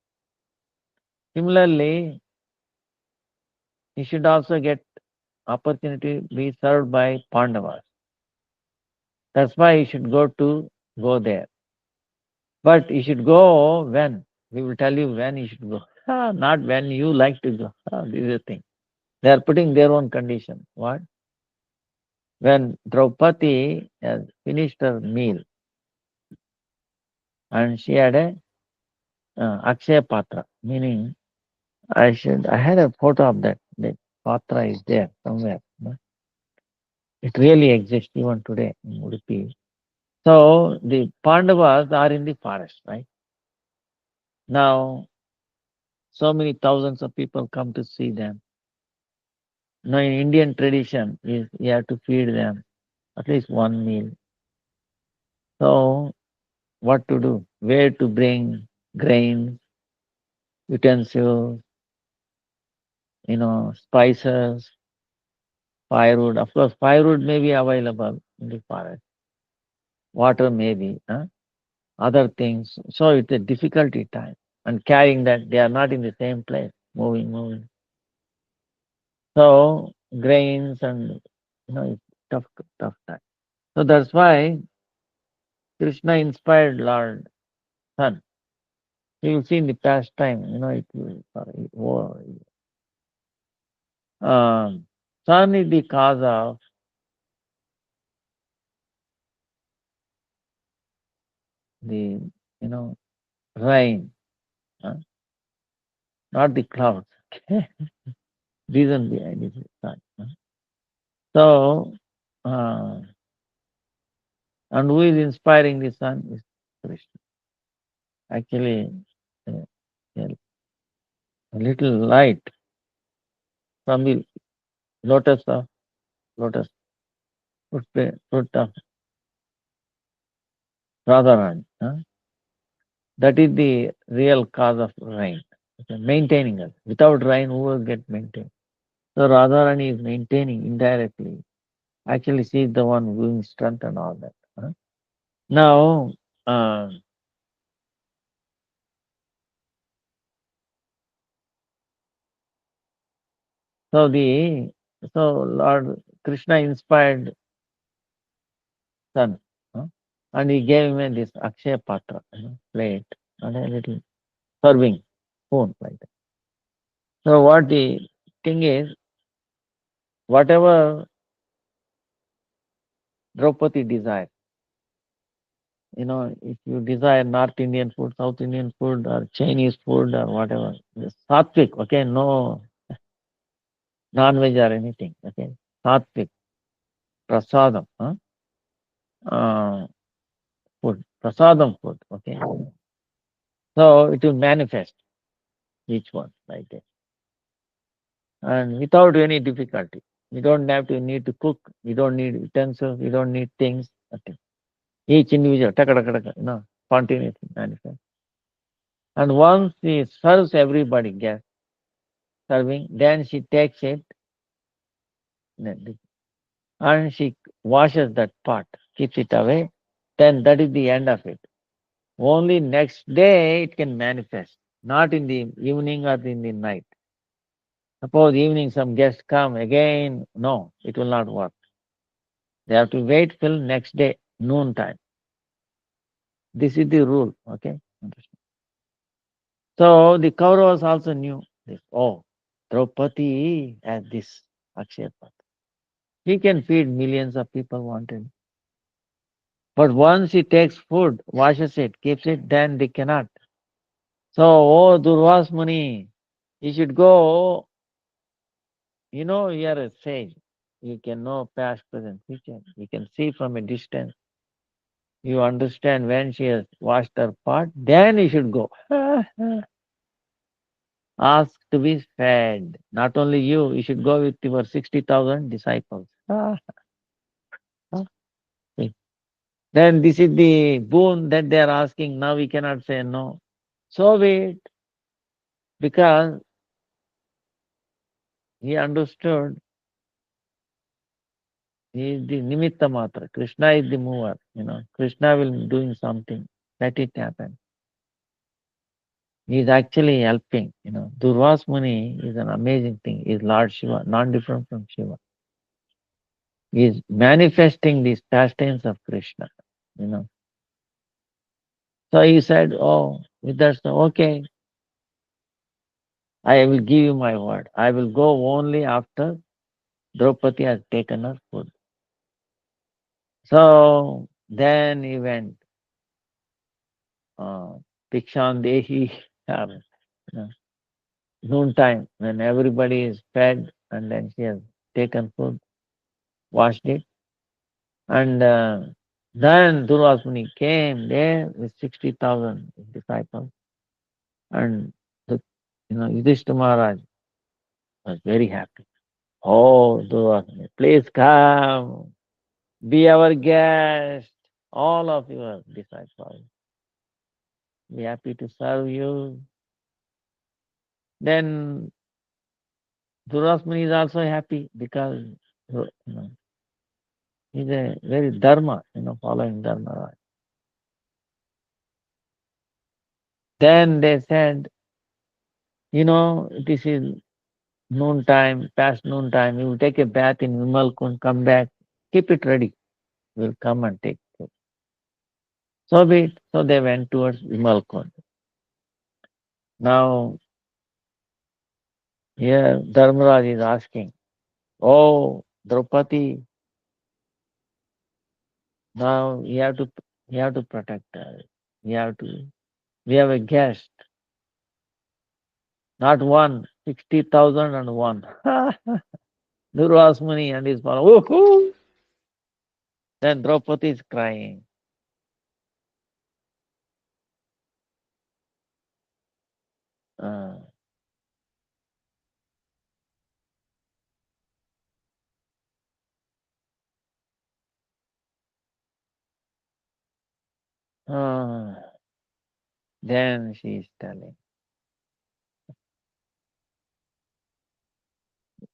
Speaker 1: similarly, he should also get opportunity to be served by Pandavas. That's why he should go there. But you should go when. We will tell you when you should go. Not when you like to go. This is the thing. They are putting their own condition. What? When Draupadi has finished her meal and she had a Akshaya Patra, meaning I had a photo of that. The Patra is there somewhere. It really exists even today in Udupi. So the Pandavas are in the forest, right? Now, so many thousands of people come to see them. Now, in Indian tradition, is you have to feed them at least one meal. So, what to do? Where to bring grains, utensils, spices, firewood. Of course, firewood may be available in the forest. Water may be, other things. So, it's a difficulty time. And carrying that, they are not in the same place, moving. So, grains and, it's tough time. So, that's why Krishna inspired Lord Sun. You will see in the past time, it will, sun is the cause of the, rain, huh? Not the clouds. Reason behind it is sun. So, uh, and who is inspiring the sun is Krishna. Actually, uh, a little light from the lotus fruit of Radharani. That is the real cause of rain. Okay, maintaining us. Without rain, who will get maintained? So Radharani is maintaining indirectly. Actually, she is the one giving strength and all that. Now, uh, so the so Lord Krishna inspired son, and he gave him this Akshaya Patra, plate and a little serving spoon like that. So what the thing is, whatever Draupadi desires, if you desire North Indian food, South Indian food, or Chinese food, or whatever, sattvic, okay, no, non-veg or anything. Okay, sattvic, prasadam, huh? uh, food, prasadam food. Okay, so it will manifest each one like that, and without any difficulty. We don't have to need to cook. We don't need utensils. We don't need things. Nothing. Each individual, taka taka taka, spontaneously manifest. And once she serves everybody, guest serving, then she takes it and she washes that pot, keeps it away. Then that is the end of it. Only next day it can manifest, not in the evening or in the night. Suppose evening some guests come again, no, it will not work. They have to wait till next day, noon time. This is the rule, okay? Understand? So the Kauravas also knew this. Oh, Draupadi has this Akshaya Path. He can feed millions of people wanted. But once he takes food, washes it, keeps it, then they cannot. So, oh Durvas Muni, you should go. You are a sage. You can know past, present, future. You can see from a distance. You understand when she has washed her pot, then you should go. Ask to be fed. Not only you should go with your 60,000 disciples. See. Then this is the boon that they are asking. Now we cannot say no. So be it, because he understood he is the nimitta matra. Krishna is the mover. Krishna will doing something. Let it happen. He is actually helping. Durvas Muni is an amazing thing. He is Lord Shiva, non different from Shiva. He is manifesting these pastimes of Krishna. You know. So he said, "Oh, with that, okay, I will give you my word. I will go only after Draupadi has taken her food." So then he went, uh, Pikshan Dehi, you know, noontime, when everybody is fed, and then she has taken food, washed it. And then Durvasmuni came there with 60,000 disciples. And Yudhishthira Maharaj was very happy. Oh, Durvasmuni, please come, be our guest. All of your disciples, be happy to serve you. Then Durvasmuni is also happy because he's a very dharma, following dharma. Right? Then they said, this is noontime, past noontime. You will take a bath in Vimalkund, come back, keep it ready. We'll come and take it. So be it. So they went towards Vimalkund. Now, here Dharmaraj is asking, oh, Draupadi, now you have to protect her. We have a guest, not one, 60,000 and one. Durvasmuni and his followers. Woohoo! Then Draupadi is crying. Uh, uh, then she is telling,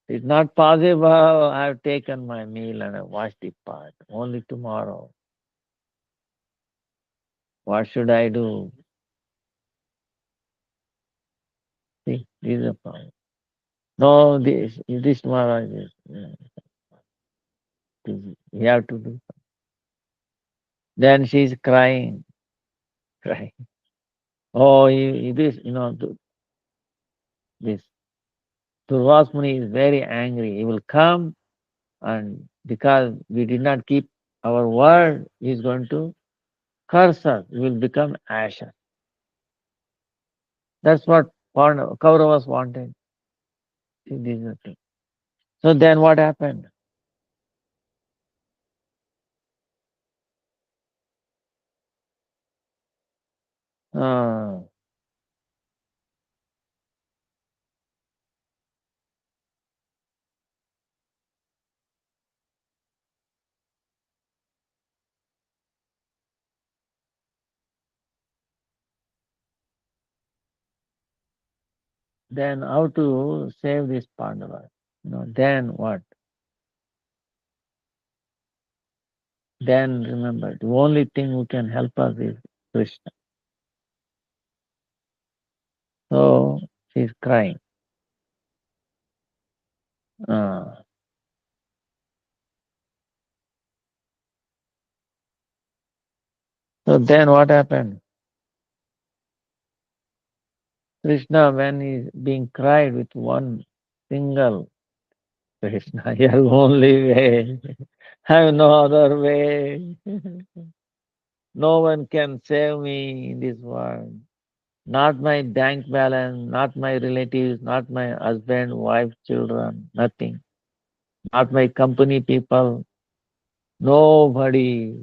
Speaker 1: it's not possible. I have taken my meal and I washed the pot. Only tomorrow. What should I do? See, this is the problem. No, this Maharaj is, you have to do. Then she is crying, crying. Oh, this Durvas Muni is very angry. He will come, and because we did not keep our word, he is going to curse us. We will become ashes. That's what Kauravas wanted. See, this is the thing. So then what happened? Uh, then how to save this Pandavas? Then what? Then remember, the only thing who can help us is Krishna. So she's crying. Uh, so then what happened? Krishna, when he's being cried with one single Krishna, your only way. I have no other way. No one can save me in this world. Not my bank balance, not my relatives, not my husband, wife, children, nothing. Not my company people, nobody.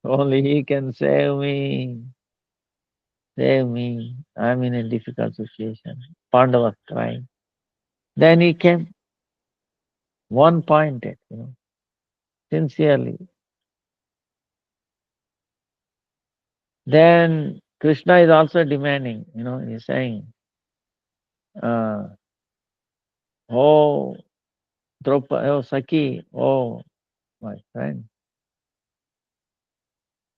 Speaker 1: Only he can save me. Save me. I'm in a difficult situation. Pandava was crying. Then he came one pointed, sincerely. Then Krishna is also demanding, he's saying, uh, oh, oh, Saki, oh, my friend,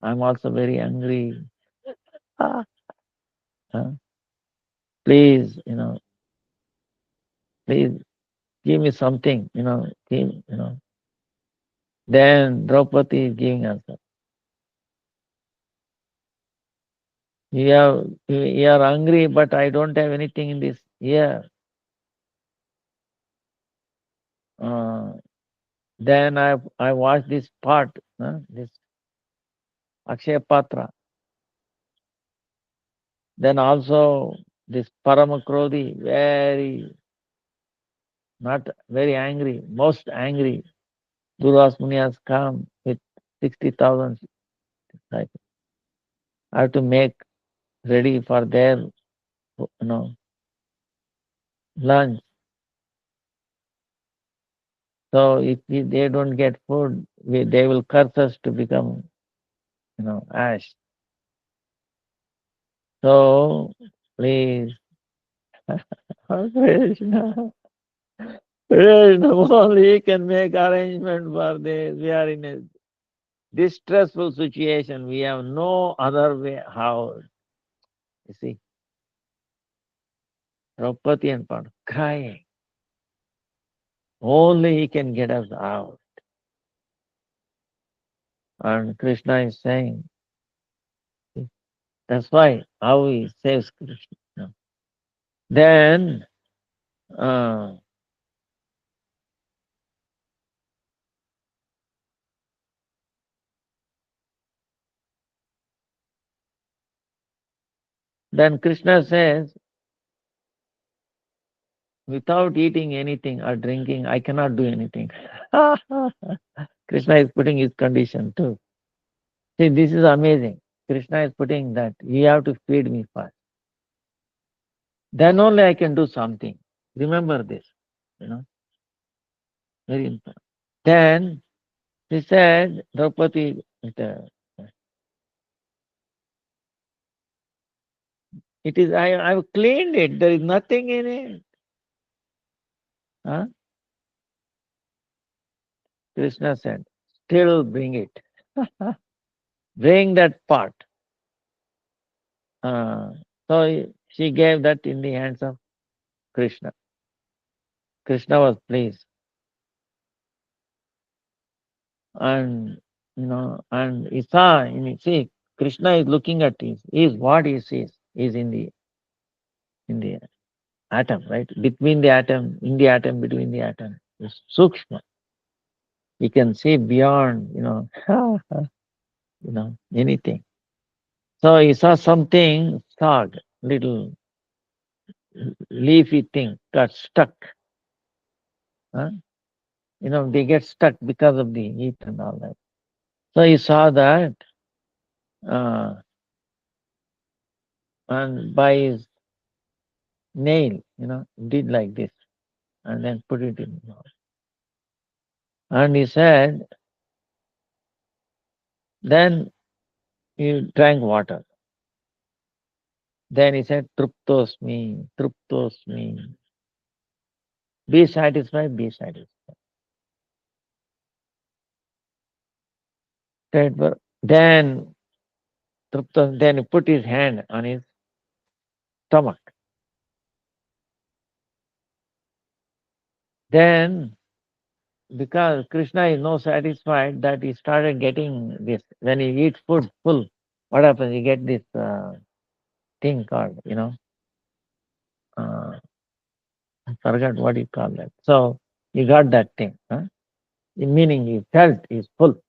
Speaker 1: I'm also very hungry. Ah, uh, please, please give me something, Then Draupadi is giving answer. You are hungry, but I don't have anything in this here. Uh, then I watched this part, this Akshaya Patra. Then also this Paramakrodhi, very not very angry, most angry. Durvas Muni has come with 60,000 disciples. I have to make ready for their lunch. So if they don't get food, they will curse us to become ash. So please, Krishna, Krishna only can make arrangement for this. We are in a distressful situation. We have no other way how. You see, Draupadi and Pandava crying. Only he can get us out. And Krishna is saying, that's why how he saves Krishna. Then, uh, then Krishna says, without eating anything or drinking, I cannot do anything. Krishna is putting his condition too. See, this is amazing. Krishna is putting that you have to feed me first. Then only I can do something. Remember this, very important. Then he said, Draupadi, it is I've cleaned it. There is nothing in it. Huh? Krishna said, still bring it. Bring that pot. So she gave that in the hands of Krishna. Krishna was pleased. And and he saw, see, Krishna is looking at this. Is what he sees is in the atom, right? Between the atom, in the atom, between the atom. It's sukshma. He can see beyond, anything. So he saw something sag, little leafy thing got stuck. Huh? They get stuck because of the heat and all that. So he saw that, uh, and by his nail, did like this and then put it in his mouth. And he said, then he drank water. Then he said, Truptos me. Be satisfied, be satisfied. Then Truptos, then he put his hand on his stomach. Then, because Krishna is no satisfied, that he started getting this. When he eats food full, what happens? He get this thing called, uh, I forgot what you call that. So he got that thing. Huh? Meaning he felt he's full.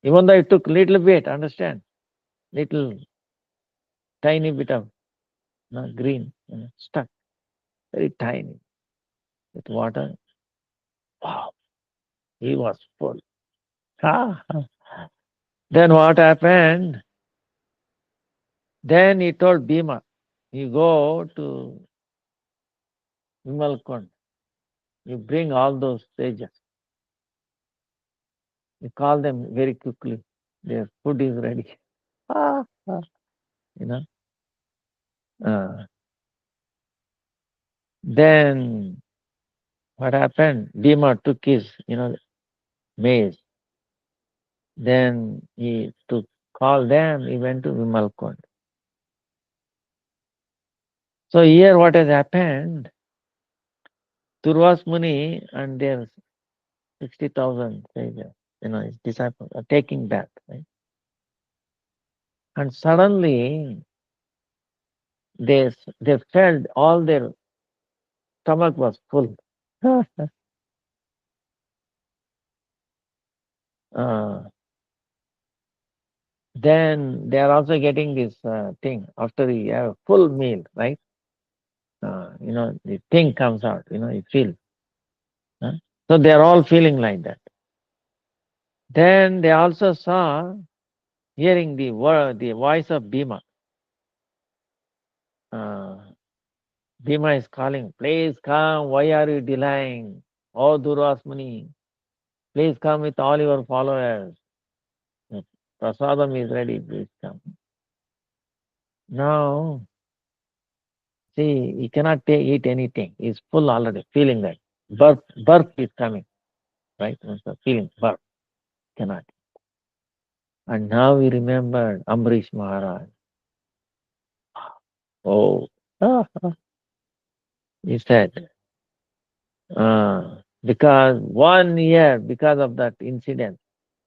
Speaker 1: Even though it took little bit, understand? Little tiny bit of green stuck, very tiny with water. Wow, he was full. Ah. Then what happened? Then he told Bhima, you go to Vimalkund, you bring all those sages, you call them very quickly. Their food is ready. Ah, ah, you know. Uh, then what happened? Bhima took his, maize. Then he to call them, he went to Vimalkund. So here what has happened? Turvas Muni and their 60,000 sages, his disciples are taking bath, right? And suddenly they felt all their stomach was full. uh, then they are also getting this thing after you have a full meal, right? The thing comes out, you feel. Huh? So they are all feeling like that. Then they also saw, hearing the word, the voice of Bhima. Uh, Bhima is calling, please come, why are you delaying? Oh Durvasmuni, please come with all your followers. The prasadam is ready, please come. Now, see, he cannot eat anything. He's full already, feeling that. Birth is coming, right? So feeling birth, cannot. And now he remembered Amrish Maharaj. Oh, he said, because 1 year, because of that incident,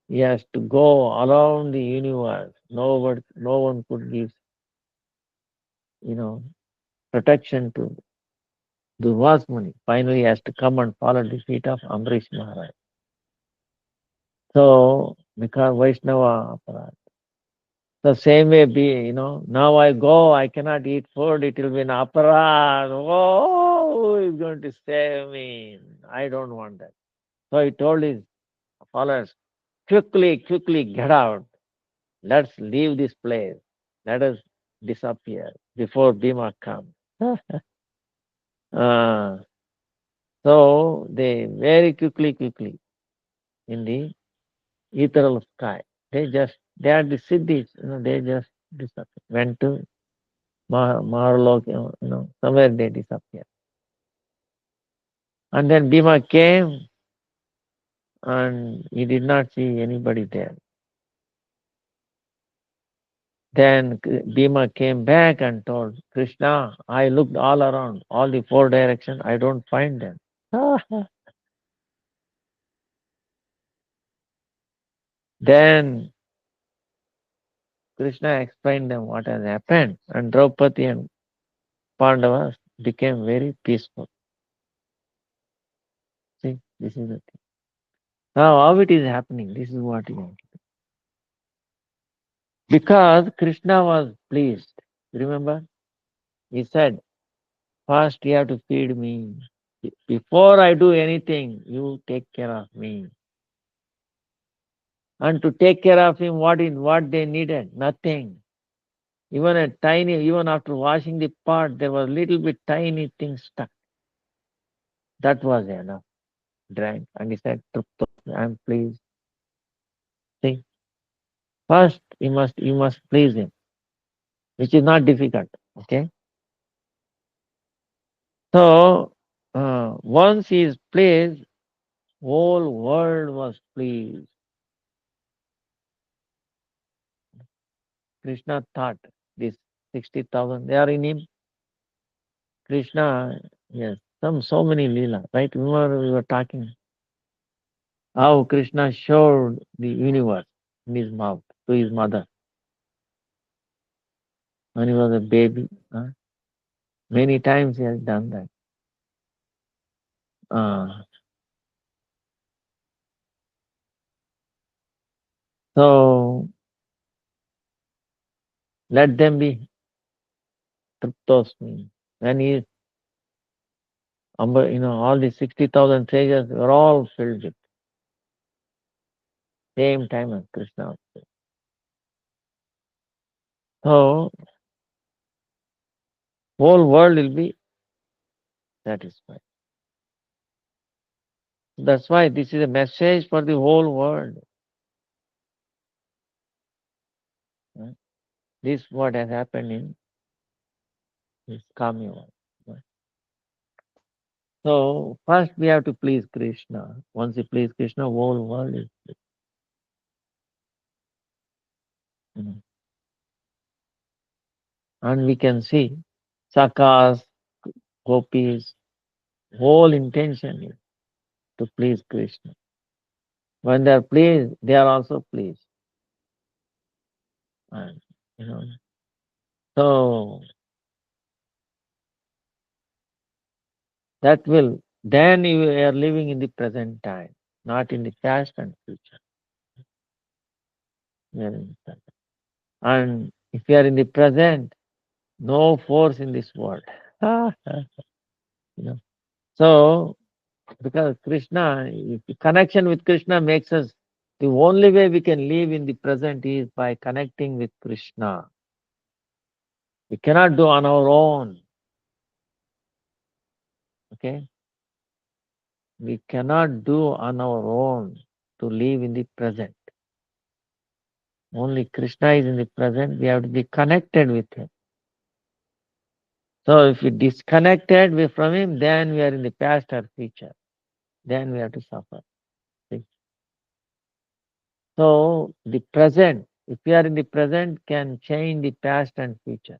Speaker 1: he has to go around the universe. No one could give, you know, protection to Durvasmuni. Finally, he has to come and follow the feet of Amrish Maharaj. So, because Vaishnava aparat. The same way now I go, I cannot eat food, it will be an aparat. Oh, who is going to save me? I don't want that. So he told his followers, quickly get out. Let's leave this place. Let us disappear before Bhima comes. uh, so they very quickly in the ethereal sky. They are the siddhis, they just disappeared. Went to Maharlok, somewhere they disappeared. And then Bhima came and he did not see anybody there. Then Bhima came back and told Krishna, I looked all around, all the four directions, I don't find them. Then Krishna explained them what has happened, and Draupadi and Pandavas became very peaceful. See, this is the thing. Now, how it is happening, this is what you know. Because Krishna was pleased. Remember? He said, first you have to feed me. Before I do anything, you take care of me. And to take care of him, what they needed? Nothing. Even a tiny, even after washing the pot, there was little bit tiny thing stuck. That was enough. Drank. And he said, Trupto, I'm pleased. See, first you must please him, which is not difficult. Okay. So once he is pleased, whole world was pleased. Krishna thought this 60,000, they are in him. Krishna, yes, so many lila, right? Remember we were talking how Krishna showed the universe in his mouth to his mother when he was a baby. Many times he has done that. Uh, so let them be triptosmi. When he, all the 60,000 sages were all filled with same time as Krishna. So whole world will be satisfied. That's why this is a message for the whole world. Right? This what has happened in this Kami world. Right? So first we have to please Krishna. Once you please Krishna, whole world is you know. And we can see Sakas, gopis, whole intention is to please Krishna. When they are pleased, they are also pleased. And, you know, so that will, then you are living in the present time, not in the past and future. You are in the present. And if you are in the present, no force in this world. you know. So, because Krishna, connection with Krishna makes us, the only way we can live in the present is by connecting with Krishna. We cannot do on our own. Okay? We cannot do on our own to live in the present. Only Krishna is in the present. We have to be connected with Him. So if we disconnected from Him, then we are in the past or future. Then we have to suffer. See? So the present, if we are in the present, can change the past and future.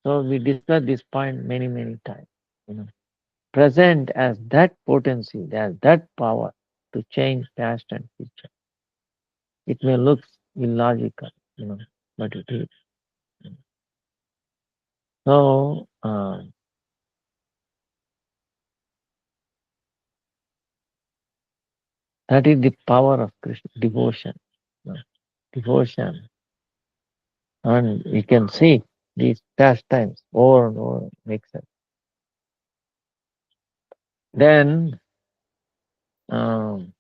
Speaker 1: So we discussed this point many, many times. You know, present as that potency, as that power to change past and future. It may look illogical, but it is. So that is the power of Krishna devotion. you know, Devotion, and you can see these pastimes over and over makes sense. Then um,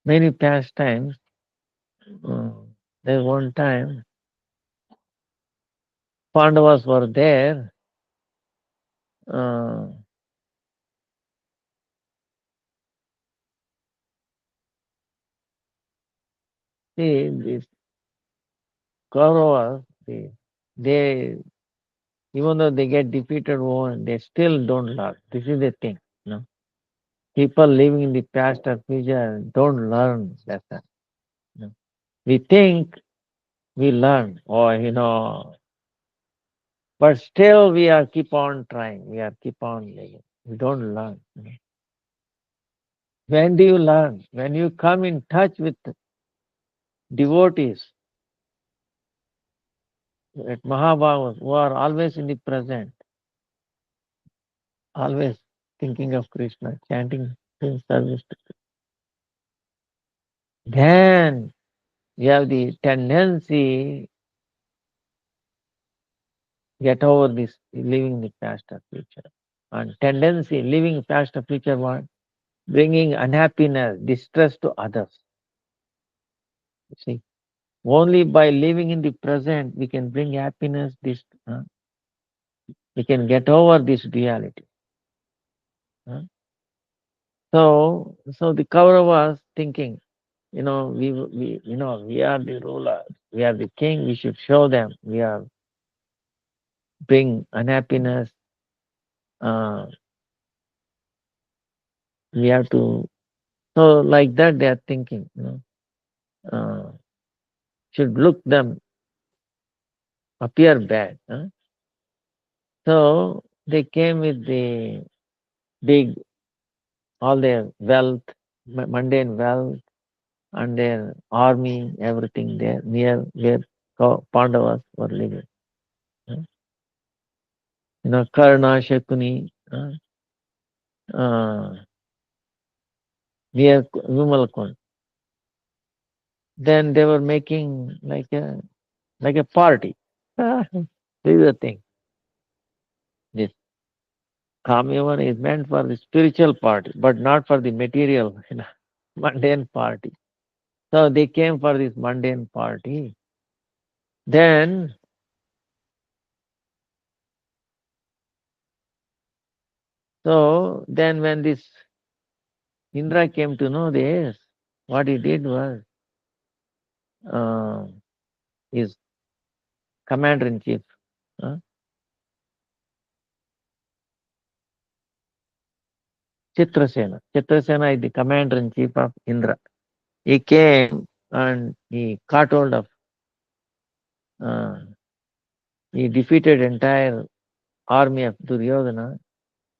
Speaker 1: many pastimes. Uh, there's one time Pandavas were there. Uh, see, these Kauravas, they even though they get defeated, they still don't learn. This is the thing. People living in the past or future don't learn lesson. We think we learn, but still we are keep on trying. We are keep on living. We don't learn. When do you learn? When you come in touch with devotees, at Mahabhagavas, who are always in the present, always thinking of Krishna, chanting, doing service. then you have the tendency get over this living the past or future. And tendency living past or future what? Bringing unhappiness, distress to others. You see, only by living in the present we can bring happiness. We can get over this duality. uh. So the Kauravas thinking, we are the ruler, we are the king. We should show them we are bring unhappiness. Uh, we have to. So like that they are thinking. Should look them appear bad. So they came with the big, all their wealth, mundane wealth, and their army, everything there near where Pandavas were living. uh, Karna, Shakuni, uh, near Vimalakund. Then they were making like a party. This is the thing. This Kamyavan is meant for the spiritual party, but not for the material, mundane party. So they came for this mundane party. Then, then when this Indra came to know this, what he did was, uh, his commander in chief, uh, Chitrasena. Chitrasena is the commander in chief of Indra. He came and he caught hold of, uh, he defeated entire army of Duryodhana,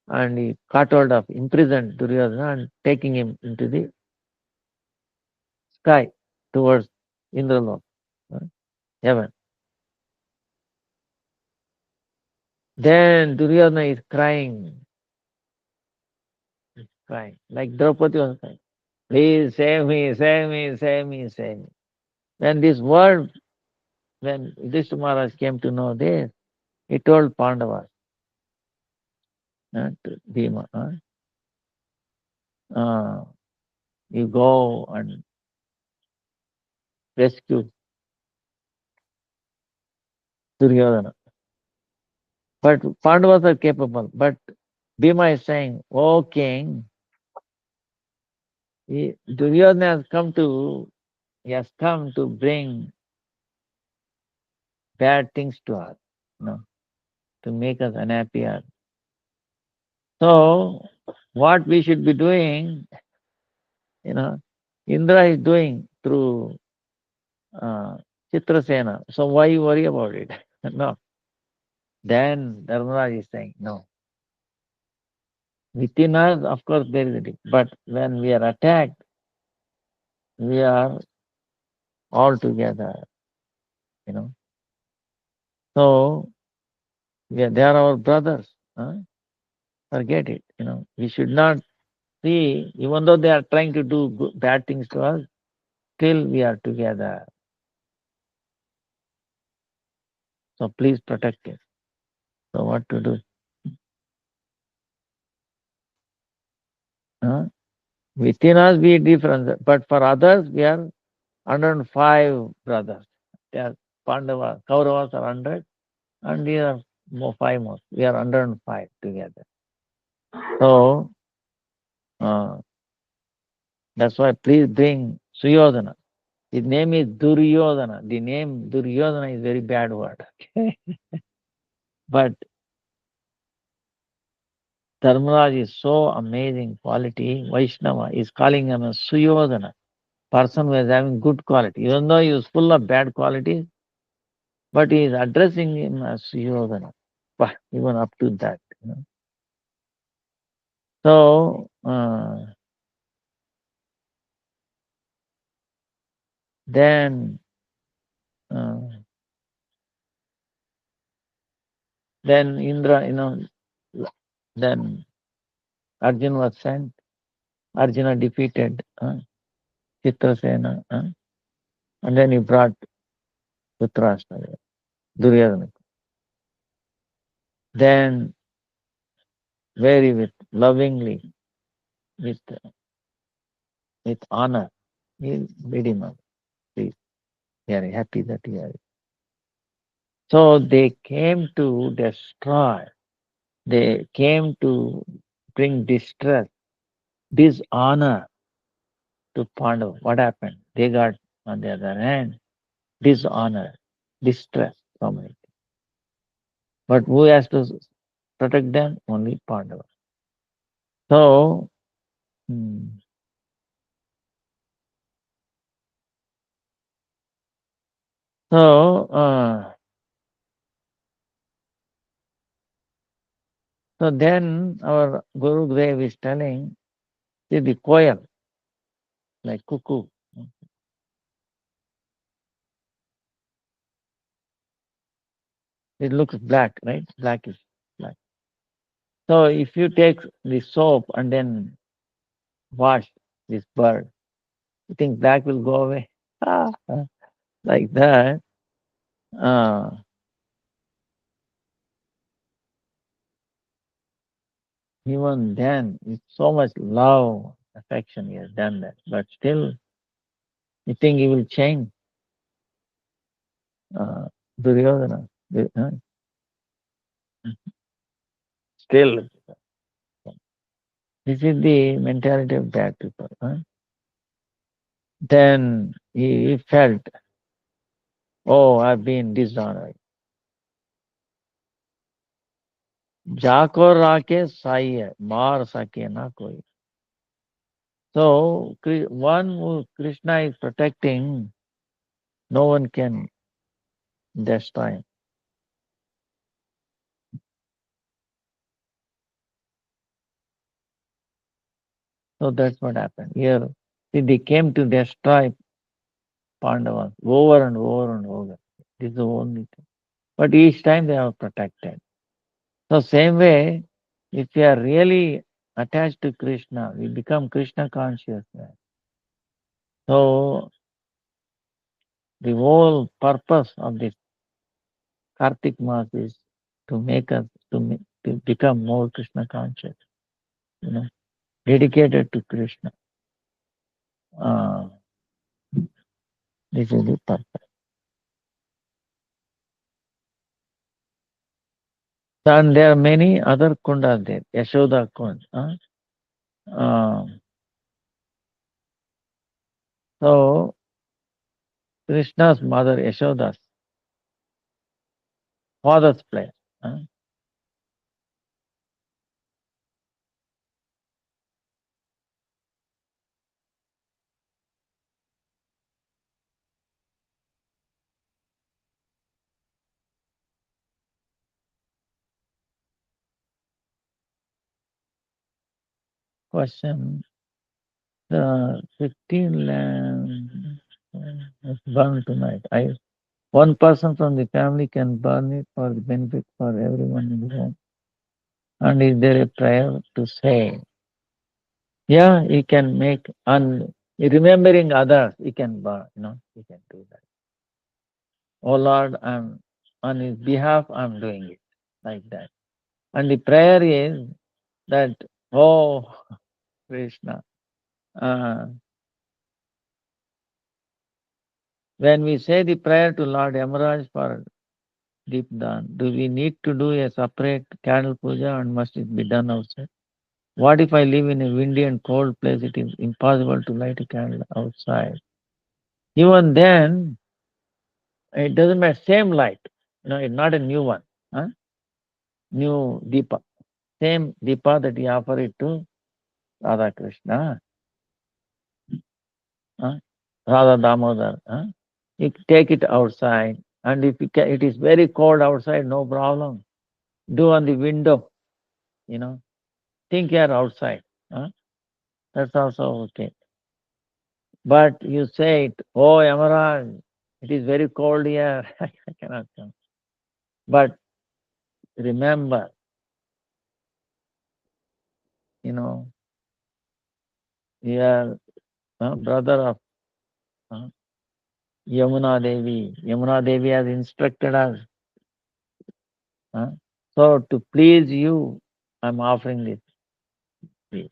Speaker 1: and he caught hold of imprisoned Duryodhana and taking him into the sky towards Indralok, uh, heaven. Then Duryodhana is crying, like Draupadi was crying. Please save me, save me, save me, save me. When this word, when Yudhishthira Maharaj came to know this, he told Pandavas, to Bhima, you go and rescue Duryodhana. But Pandavas are capable. But Bhima is saying, "O king, Duryodhana he has come to bring bad things to us, to make us unhappy. So what we should be doing, you know, Indra is doing through uh, Chitrasena. So why you worry about it? No. Then Dharmaraj is saying, no. Within us, of course, there is a difference. But when we are attacked, we are all together, you know. So they are our brothers. Forget it. We should not see, even though they are trying to do bad things to us, still we are together. So please protect us. So what to do? Huh? Within us we different, but for others we are 105 brothers. They are Pandava, Kauravas are 100, and we are five more. We are 105 together. So that's why please bring Suyodhana. His name is Duryodhana. The name Duryodhana is very bad word. But Dharmaraj is so amazing quality. Vaishnava is calling him a Suyodhana, person who is having good quality. Even though he is full of bad qualities, but he is addressing him as Suyodhana. But even up to that. So then uh, then Indra, then Arjuna was sent. Arjuna defeated Chitrasena, and then he brought Dhritarashtra, Duryodhana. Then, very with lovingly, with with honor, he made him up. Please, they are happy that he are. So they came to destroy. They came to bring distress, dishonor to Pandava. What happened? They got, on the other hand, dishonor, distress from it. But who has to protect them? Only Pandava. So, hmm, so, so then our Guru Dev is telling, see the koel, like cuckoo. It looks black, right? Black is black. So if you take the soap and then wash this bird, you think black will go away? Ah, like that. Uh, even then, with so much love, affection, he has done that. But still, you think he will change uh, Duryodhana? Still, this is the mentality of bad people. Then he felt, oh, I've been dishonored. जाको राके साई है मार सके ना कोई. So one who Krishna is protecting, no one can destroy him. So that's what happened here. See, they came to destroy Pandavas over and over and over. This is the only thing. But each time they are protected. So same way, if we are really attached to Krishna, we become Krishna conscious. So the whole purpose of this Kartik Mass is to make us to become more Krishna conscious, you know, dedicated to Krishna. Uh, this is the purpose. And there are many other kundas there, Yashoda Kund. So Krishna's mother Yashoda's father's place. Question: the 15 lamp is burned tonight. One person from the family can burn it for the benefit for everyone in the home. And is there a prayer to say? Yeah, he can make, and remembering others, he can burn, he can do that. Oh Lord, I'm on his behalf, I'm doing it like that. And the prayer is that, oh Krishna, uh, when we say the prayer to Lord Yamaraj for Deepdan, do we need to do a separate candle puja and must it be done outside? What if I live in a windy and cold place? It is impossible to light a candle outside. Even then, it doesn't matter, same light. It's not a new one. New Deepa. Same Deepa that you offer it to Radha Krishna, Radha Damodar. You take it outside, and if it is very cold outside, no problem. Do on the window, you know. Think you are outside. That's also okay. But you say it, oh Yamaraj, it is very cold here. I cannot come. But remember, you know, you are brother of Uh, Yamuna Devi has instructed us. Uh, so to please you, I'm offering this. Please,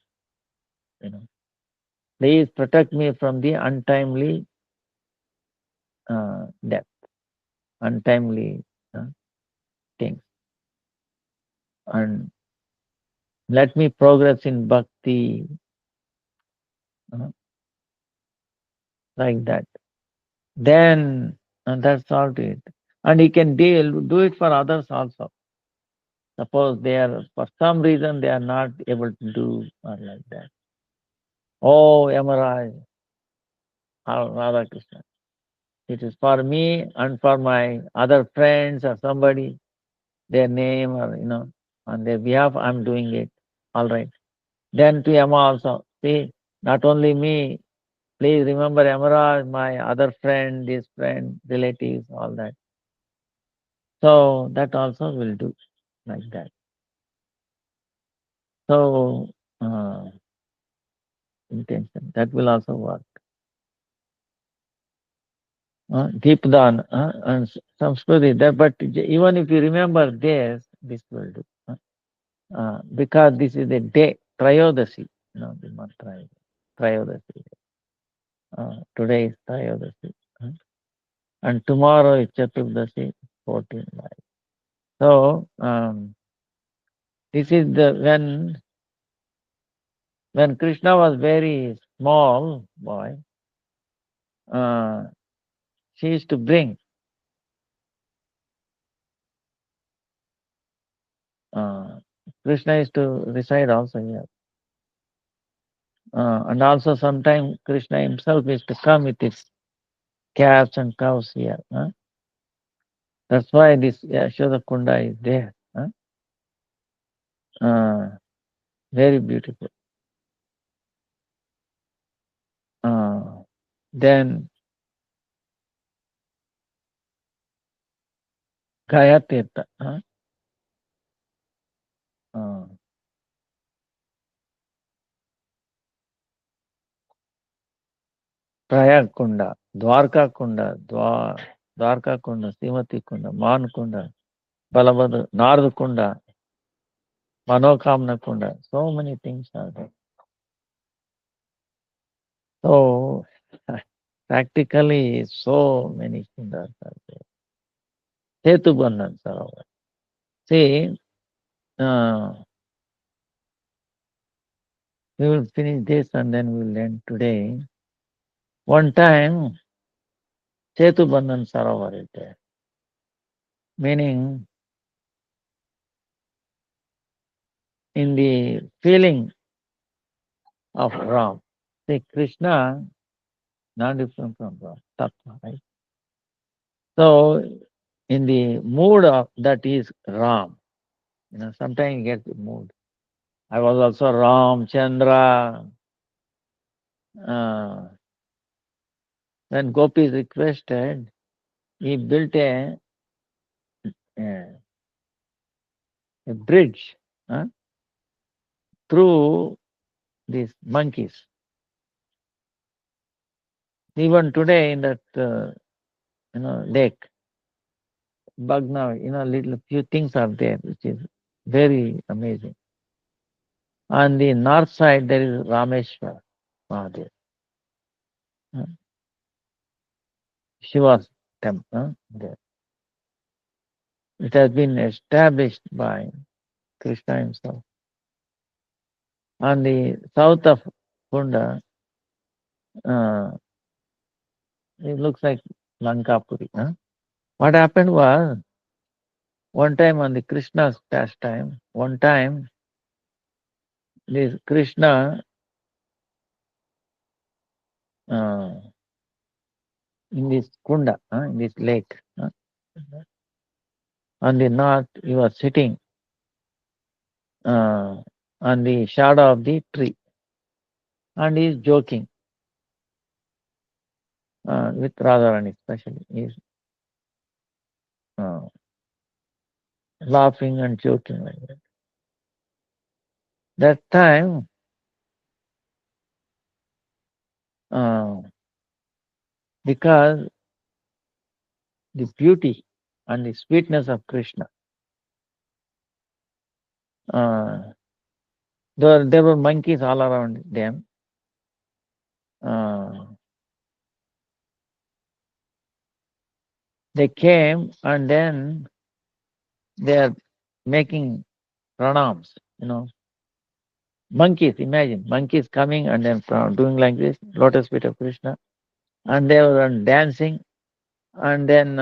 Speaker 1: you know, please protect me from the untimely death, untimely uh, things, and let me progress in bhakti, uh, like that. Then that's all to it. And he can do it for others also. Suppose they are, for some reason, they are not able to do or like that. Oh, Yamaraj, Radha Krishna. It is for me and for my other friends or somebody, their name or, on their behalf, I'm doing it. All right. Then to Yama also. See, not only me, please remember Yamaraj, my other friend, this friend, relatives, all that. So that also will do like that. So, intention, that will also work. Deepdan and Samskriti, that, but even if you remember this will do. Because this is a day, Trayodasi, the month Trayodasi. Today is Trayodasi. And tomorrow is Chaturdasi, 14. Right? So, this is when Krishna was very small boy, uh, she used to bring uh, Krishna used to reside also here. And also sometimes Krishna himself used to come with his calves and cows here. That's why this Yashoda Kunda is there. Very beautiful. Then Gayatirtha. Uh, Prayag Kunda, Dwarka Kunda, Dwarka Kunda, Simati Kunda, Man Kunda, Balabhadra, Narad Kunda, Manokamna Kunda. So many things are there. So practically so many kundas are there. Setubandhan Sarovar. See, uh, we will finish this and then we will end today. One time, Setubandhan Sarovar is there. Meaning, in the feeling of Ram. See, Krishna, not different from Ram, Tattva, right? So, in the mood of that is Ram. Sometimes you get the mood. I was also Ram, Chandra. Uh, when Gopi requested, he built a, a bridge through these monkeys. Even today in that lake, Bagna, little few things are there, which is very amazing. On the north side, there is Rameshwar Mahadev, Shiva's temple there. It has been established by Krishna himself. On the south of Kunda, uh, it looks like Lankapuri. What happened was, one time on the Krishna's pastime, one time this Krishna uh, in this Kunda, in this lake, on the north, he was sitting on the shadow of the tree and he is joking with Radharani especially. He is uh, laughing and joking like that. That time, uh, because the beauty and the sweetness of Krishna. Uh, there were monkeys all around them. Uh, they came and then they are making pranams, monkeys, imagine, monkeys coming and then doing like this, lotus feet of Krishna, and they were dancing, and then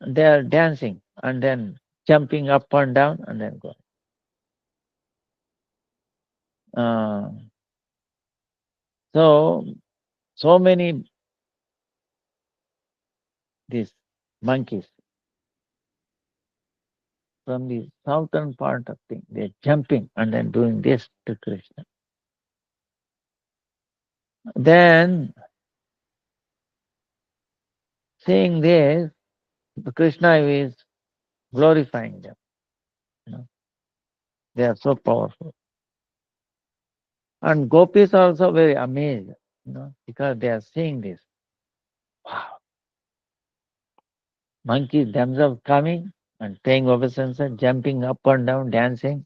Speaker 1: they are dancing and then jumping up and down and then go. Uh, so, so many these monkeys from the southern part of thing, they're jumping and then doing this to Krishna. Then, seeing this, Krishna is glorifying them. You know, they are so powerful. And gopis are also very amazed, because they are seeing this. Wow, monkeys themselves coming and paying obeisance, jumping up and down, dancing.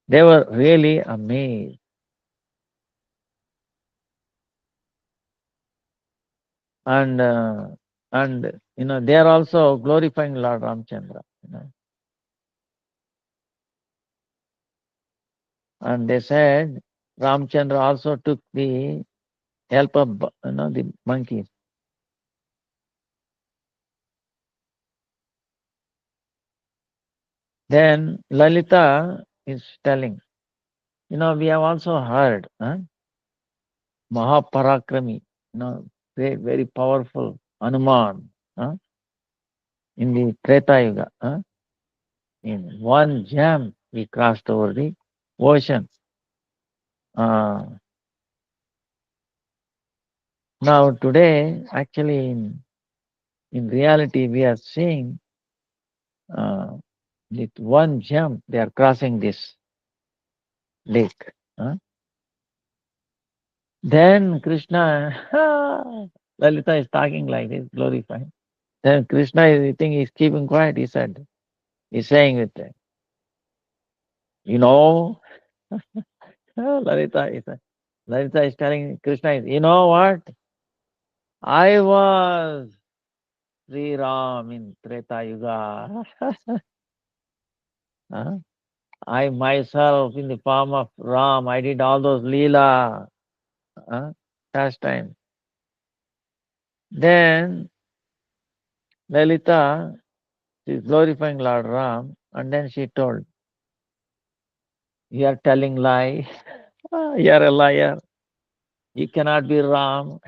Speaker 1: They were really amazed. And they are also glorifying Lord Ramchandra. And they said Ramchandra also took the help of the monkeys. Then Lalita is telling, we have also heard Mahaparakrami, very, very powerful Hanuman in the Treta Yuga. In one jam, he crossed over the ocean. Uh, Now today, actually, in reality, we are seeing uh, with one jump, they are crossing this lake. Then Krishna, Lalita is talking like this, glorifying. Then Krishna is, I think he's keeping quiet, he said. He's saying it. You know, Lalita is telling Krishna, you know what? I was Sri Ram in Treta Yuga. Huh? I myself in the form of Ram, I did all those Leela pastimes. Then Lalita is glorifying Lord Ram, and then she told, you are telling lie. You are a liar. You cannot be Ram.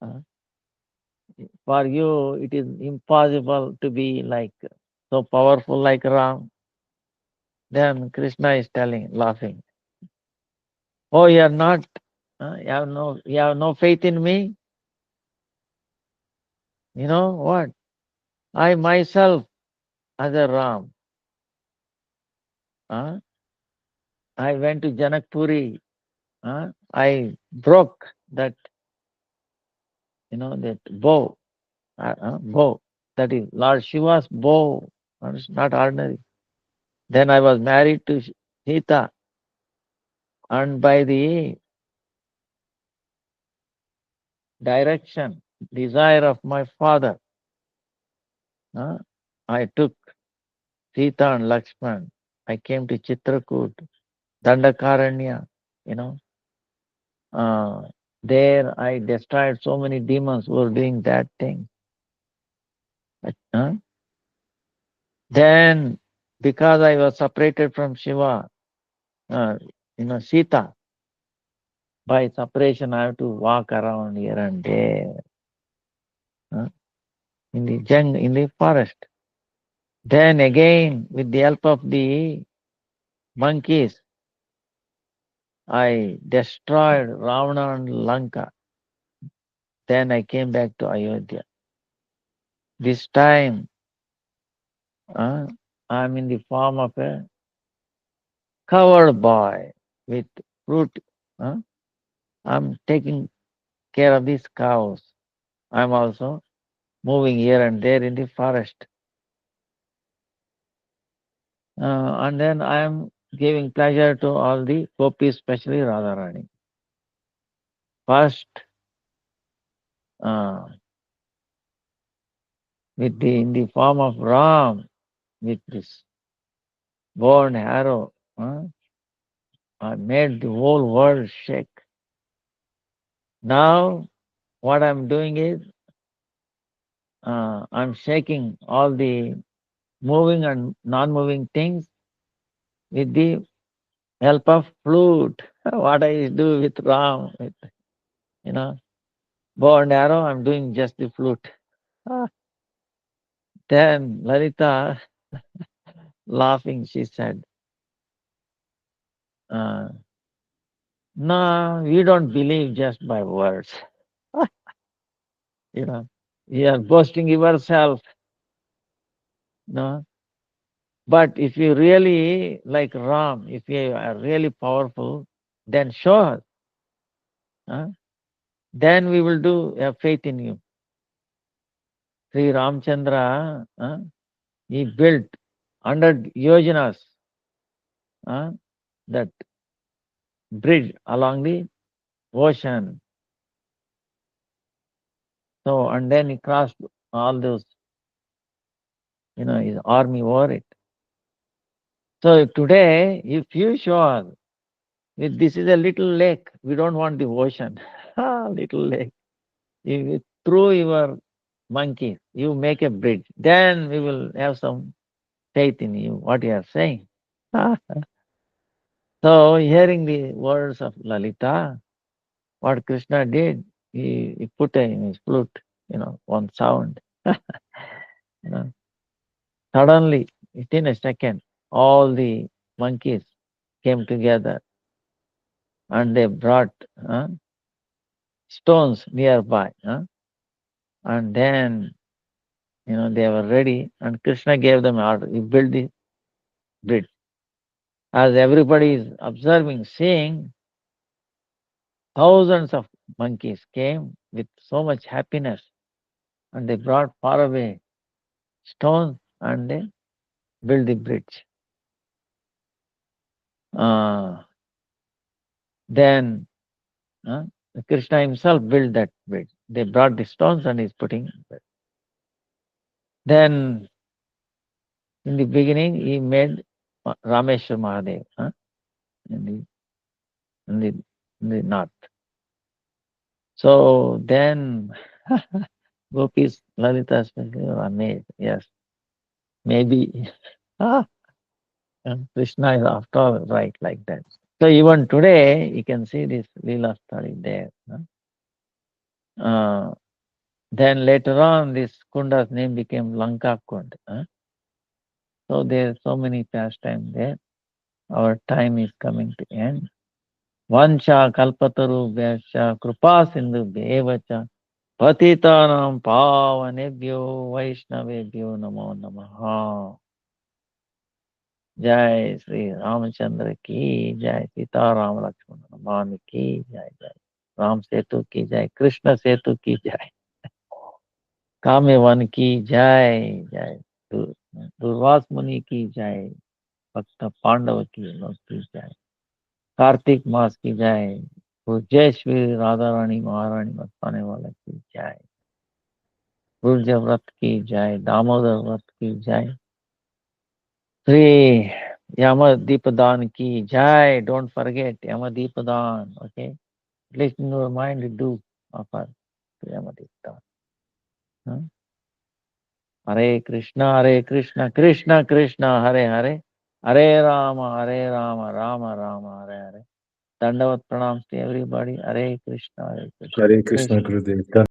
Speaker 1: Uh, For you, it is impossible to be like so powerful like Ram. Then Krishna is telling, laughing, oh, you are not. You have no faith in me. You know what? I myself as a Ram. I went to Janakpuri. I broke that, that bow. Bow. That is Lord Shiva's bow. It's not ordinary. Then I was married to Sita, and by the direction, desire of my father, uh, I took Sita and Lakshman. I came to Chitrakoot, Dandakaranya, you know. Uh, there I destroyed so many demons who were doing that thing. Uh, Then, because I was separated from Shiva, Sita, by separation, I have to walk around here and there in the forest. Then again, with the help of the monkeys, I destroyed Ravana and Lanka. Then I came back to Ayodhya. This time, I'm in the form of a covered boy with fruit. I'm taking care of these cows. I'm also moving here and there in the forest. And then I am giving pleasure to all the gopis, especially Radharani. First, uh, in the form of Ram, with this bow and arrow, I made the whole world shake. Now, what I'm doing is, I'm shaking all the moving and non-moving things with the help of flute. What I do with Ram, with, you know, bow and arrow, I'm doing just the flute. Ah. Then Lalita, laughing, she said, uh, "No, you don't believe just by words. you know, you are boasting yourself. No, but if you really like Ram, if you are really powerful, then show us. Huh? Then we will do have faith in you." Sri Ramchandra, he built 100 yojanas, uh, that bridge along the ocean. So, and then he crossed all those, his army over it. So today, if you show us, this is a little lake, we don't want the ocean. Little lake. Through your monkey, you make a bridge. Then we will have some faith in you, what you are saying. So, hearing the words of Lalita, what Krishna did, he put in his flute, one sound. you know, Suddenly, within a second, all the monkeys came together and they brought stones nearby. And then, they were ready and Krishna gave them order. He built the bridge. As everybody is observing, seeing, thousands of monkeys came with so much happiness and they brought far away stones and they built the bridge. Uh, then uh, Krishna himself built that bridge. They brought the stones and he's putting. Then in the beginning he made Rameshwar Mahadev in the in the in the north. So then Gopis, Lalita were amazed. Yes, maybe Krishna is after all right like that. So even today you can see this Leela story there. Uh, then later on this Kunda's name became Lanka Kund. So there are so many pastimes there. Our time is coming to end. Vancha kalpataru vyascha kripa sindhu bevacha patitanam pavanebhyo vaishnavebhyo namo namaha. Jai Sri Ramachandra ki jai, Sita Ram Lakshmana Hanuman ki jai, jai Ram Setu ki jai, Krishna Setu ki jai, Kamevan ki jai, jai Durvas Muni ki jai, Bhakta Pandava की जय, कार्तिक मास की जय, जय श्री राधा रानी महारानी मस्ताने वाला की जय, गुर्ज व्रत की जय, दामोदर व्रत की जय, श्री यम दीपदान की जय. Don't forget यम दीपदान. Okay, at least in your mind do offer यम दीपदान. Hare Krishna Krishna Krishna Hare Hare, Hare Rama Rama Rama Hare Hare. Dandavat pranams to everybody. Hare Krishna
Speaker 2: Hare
Speaker 1: Krishna.
Speaker 2: Krishna Gurudev.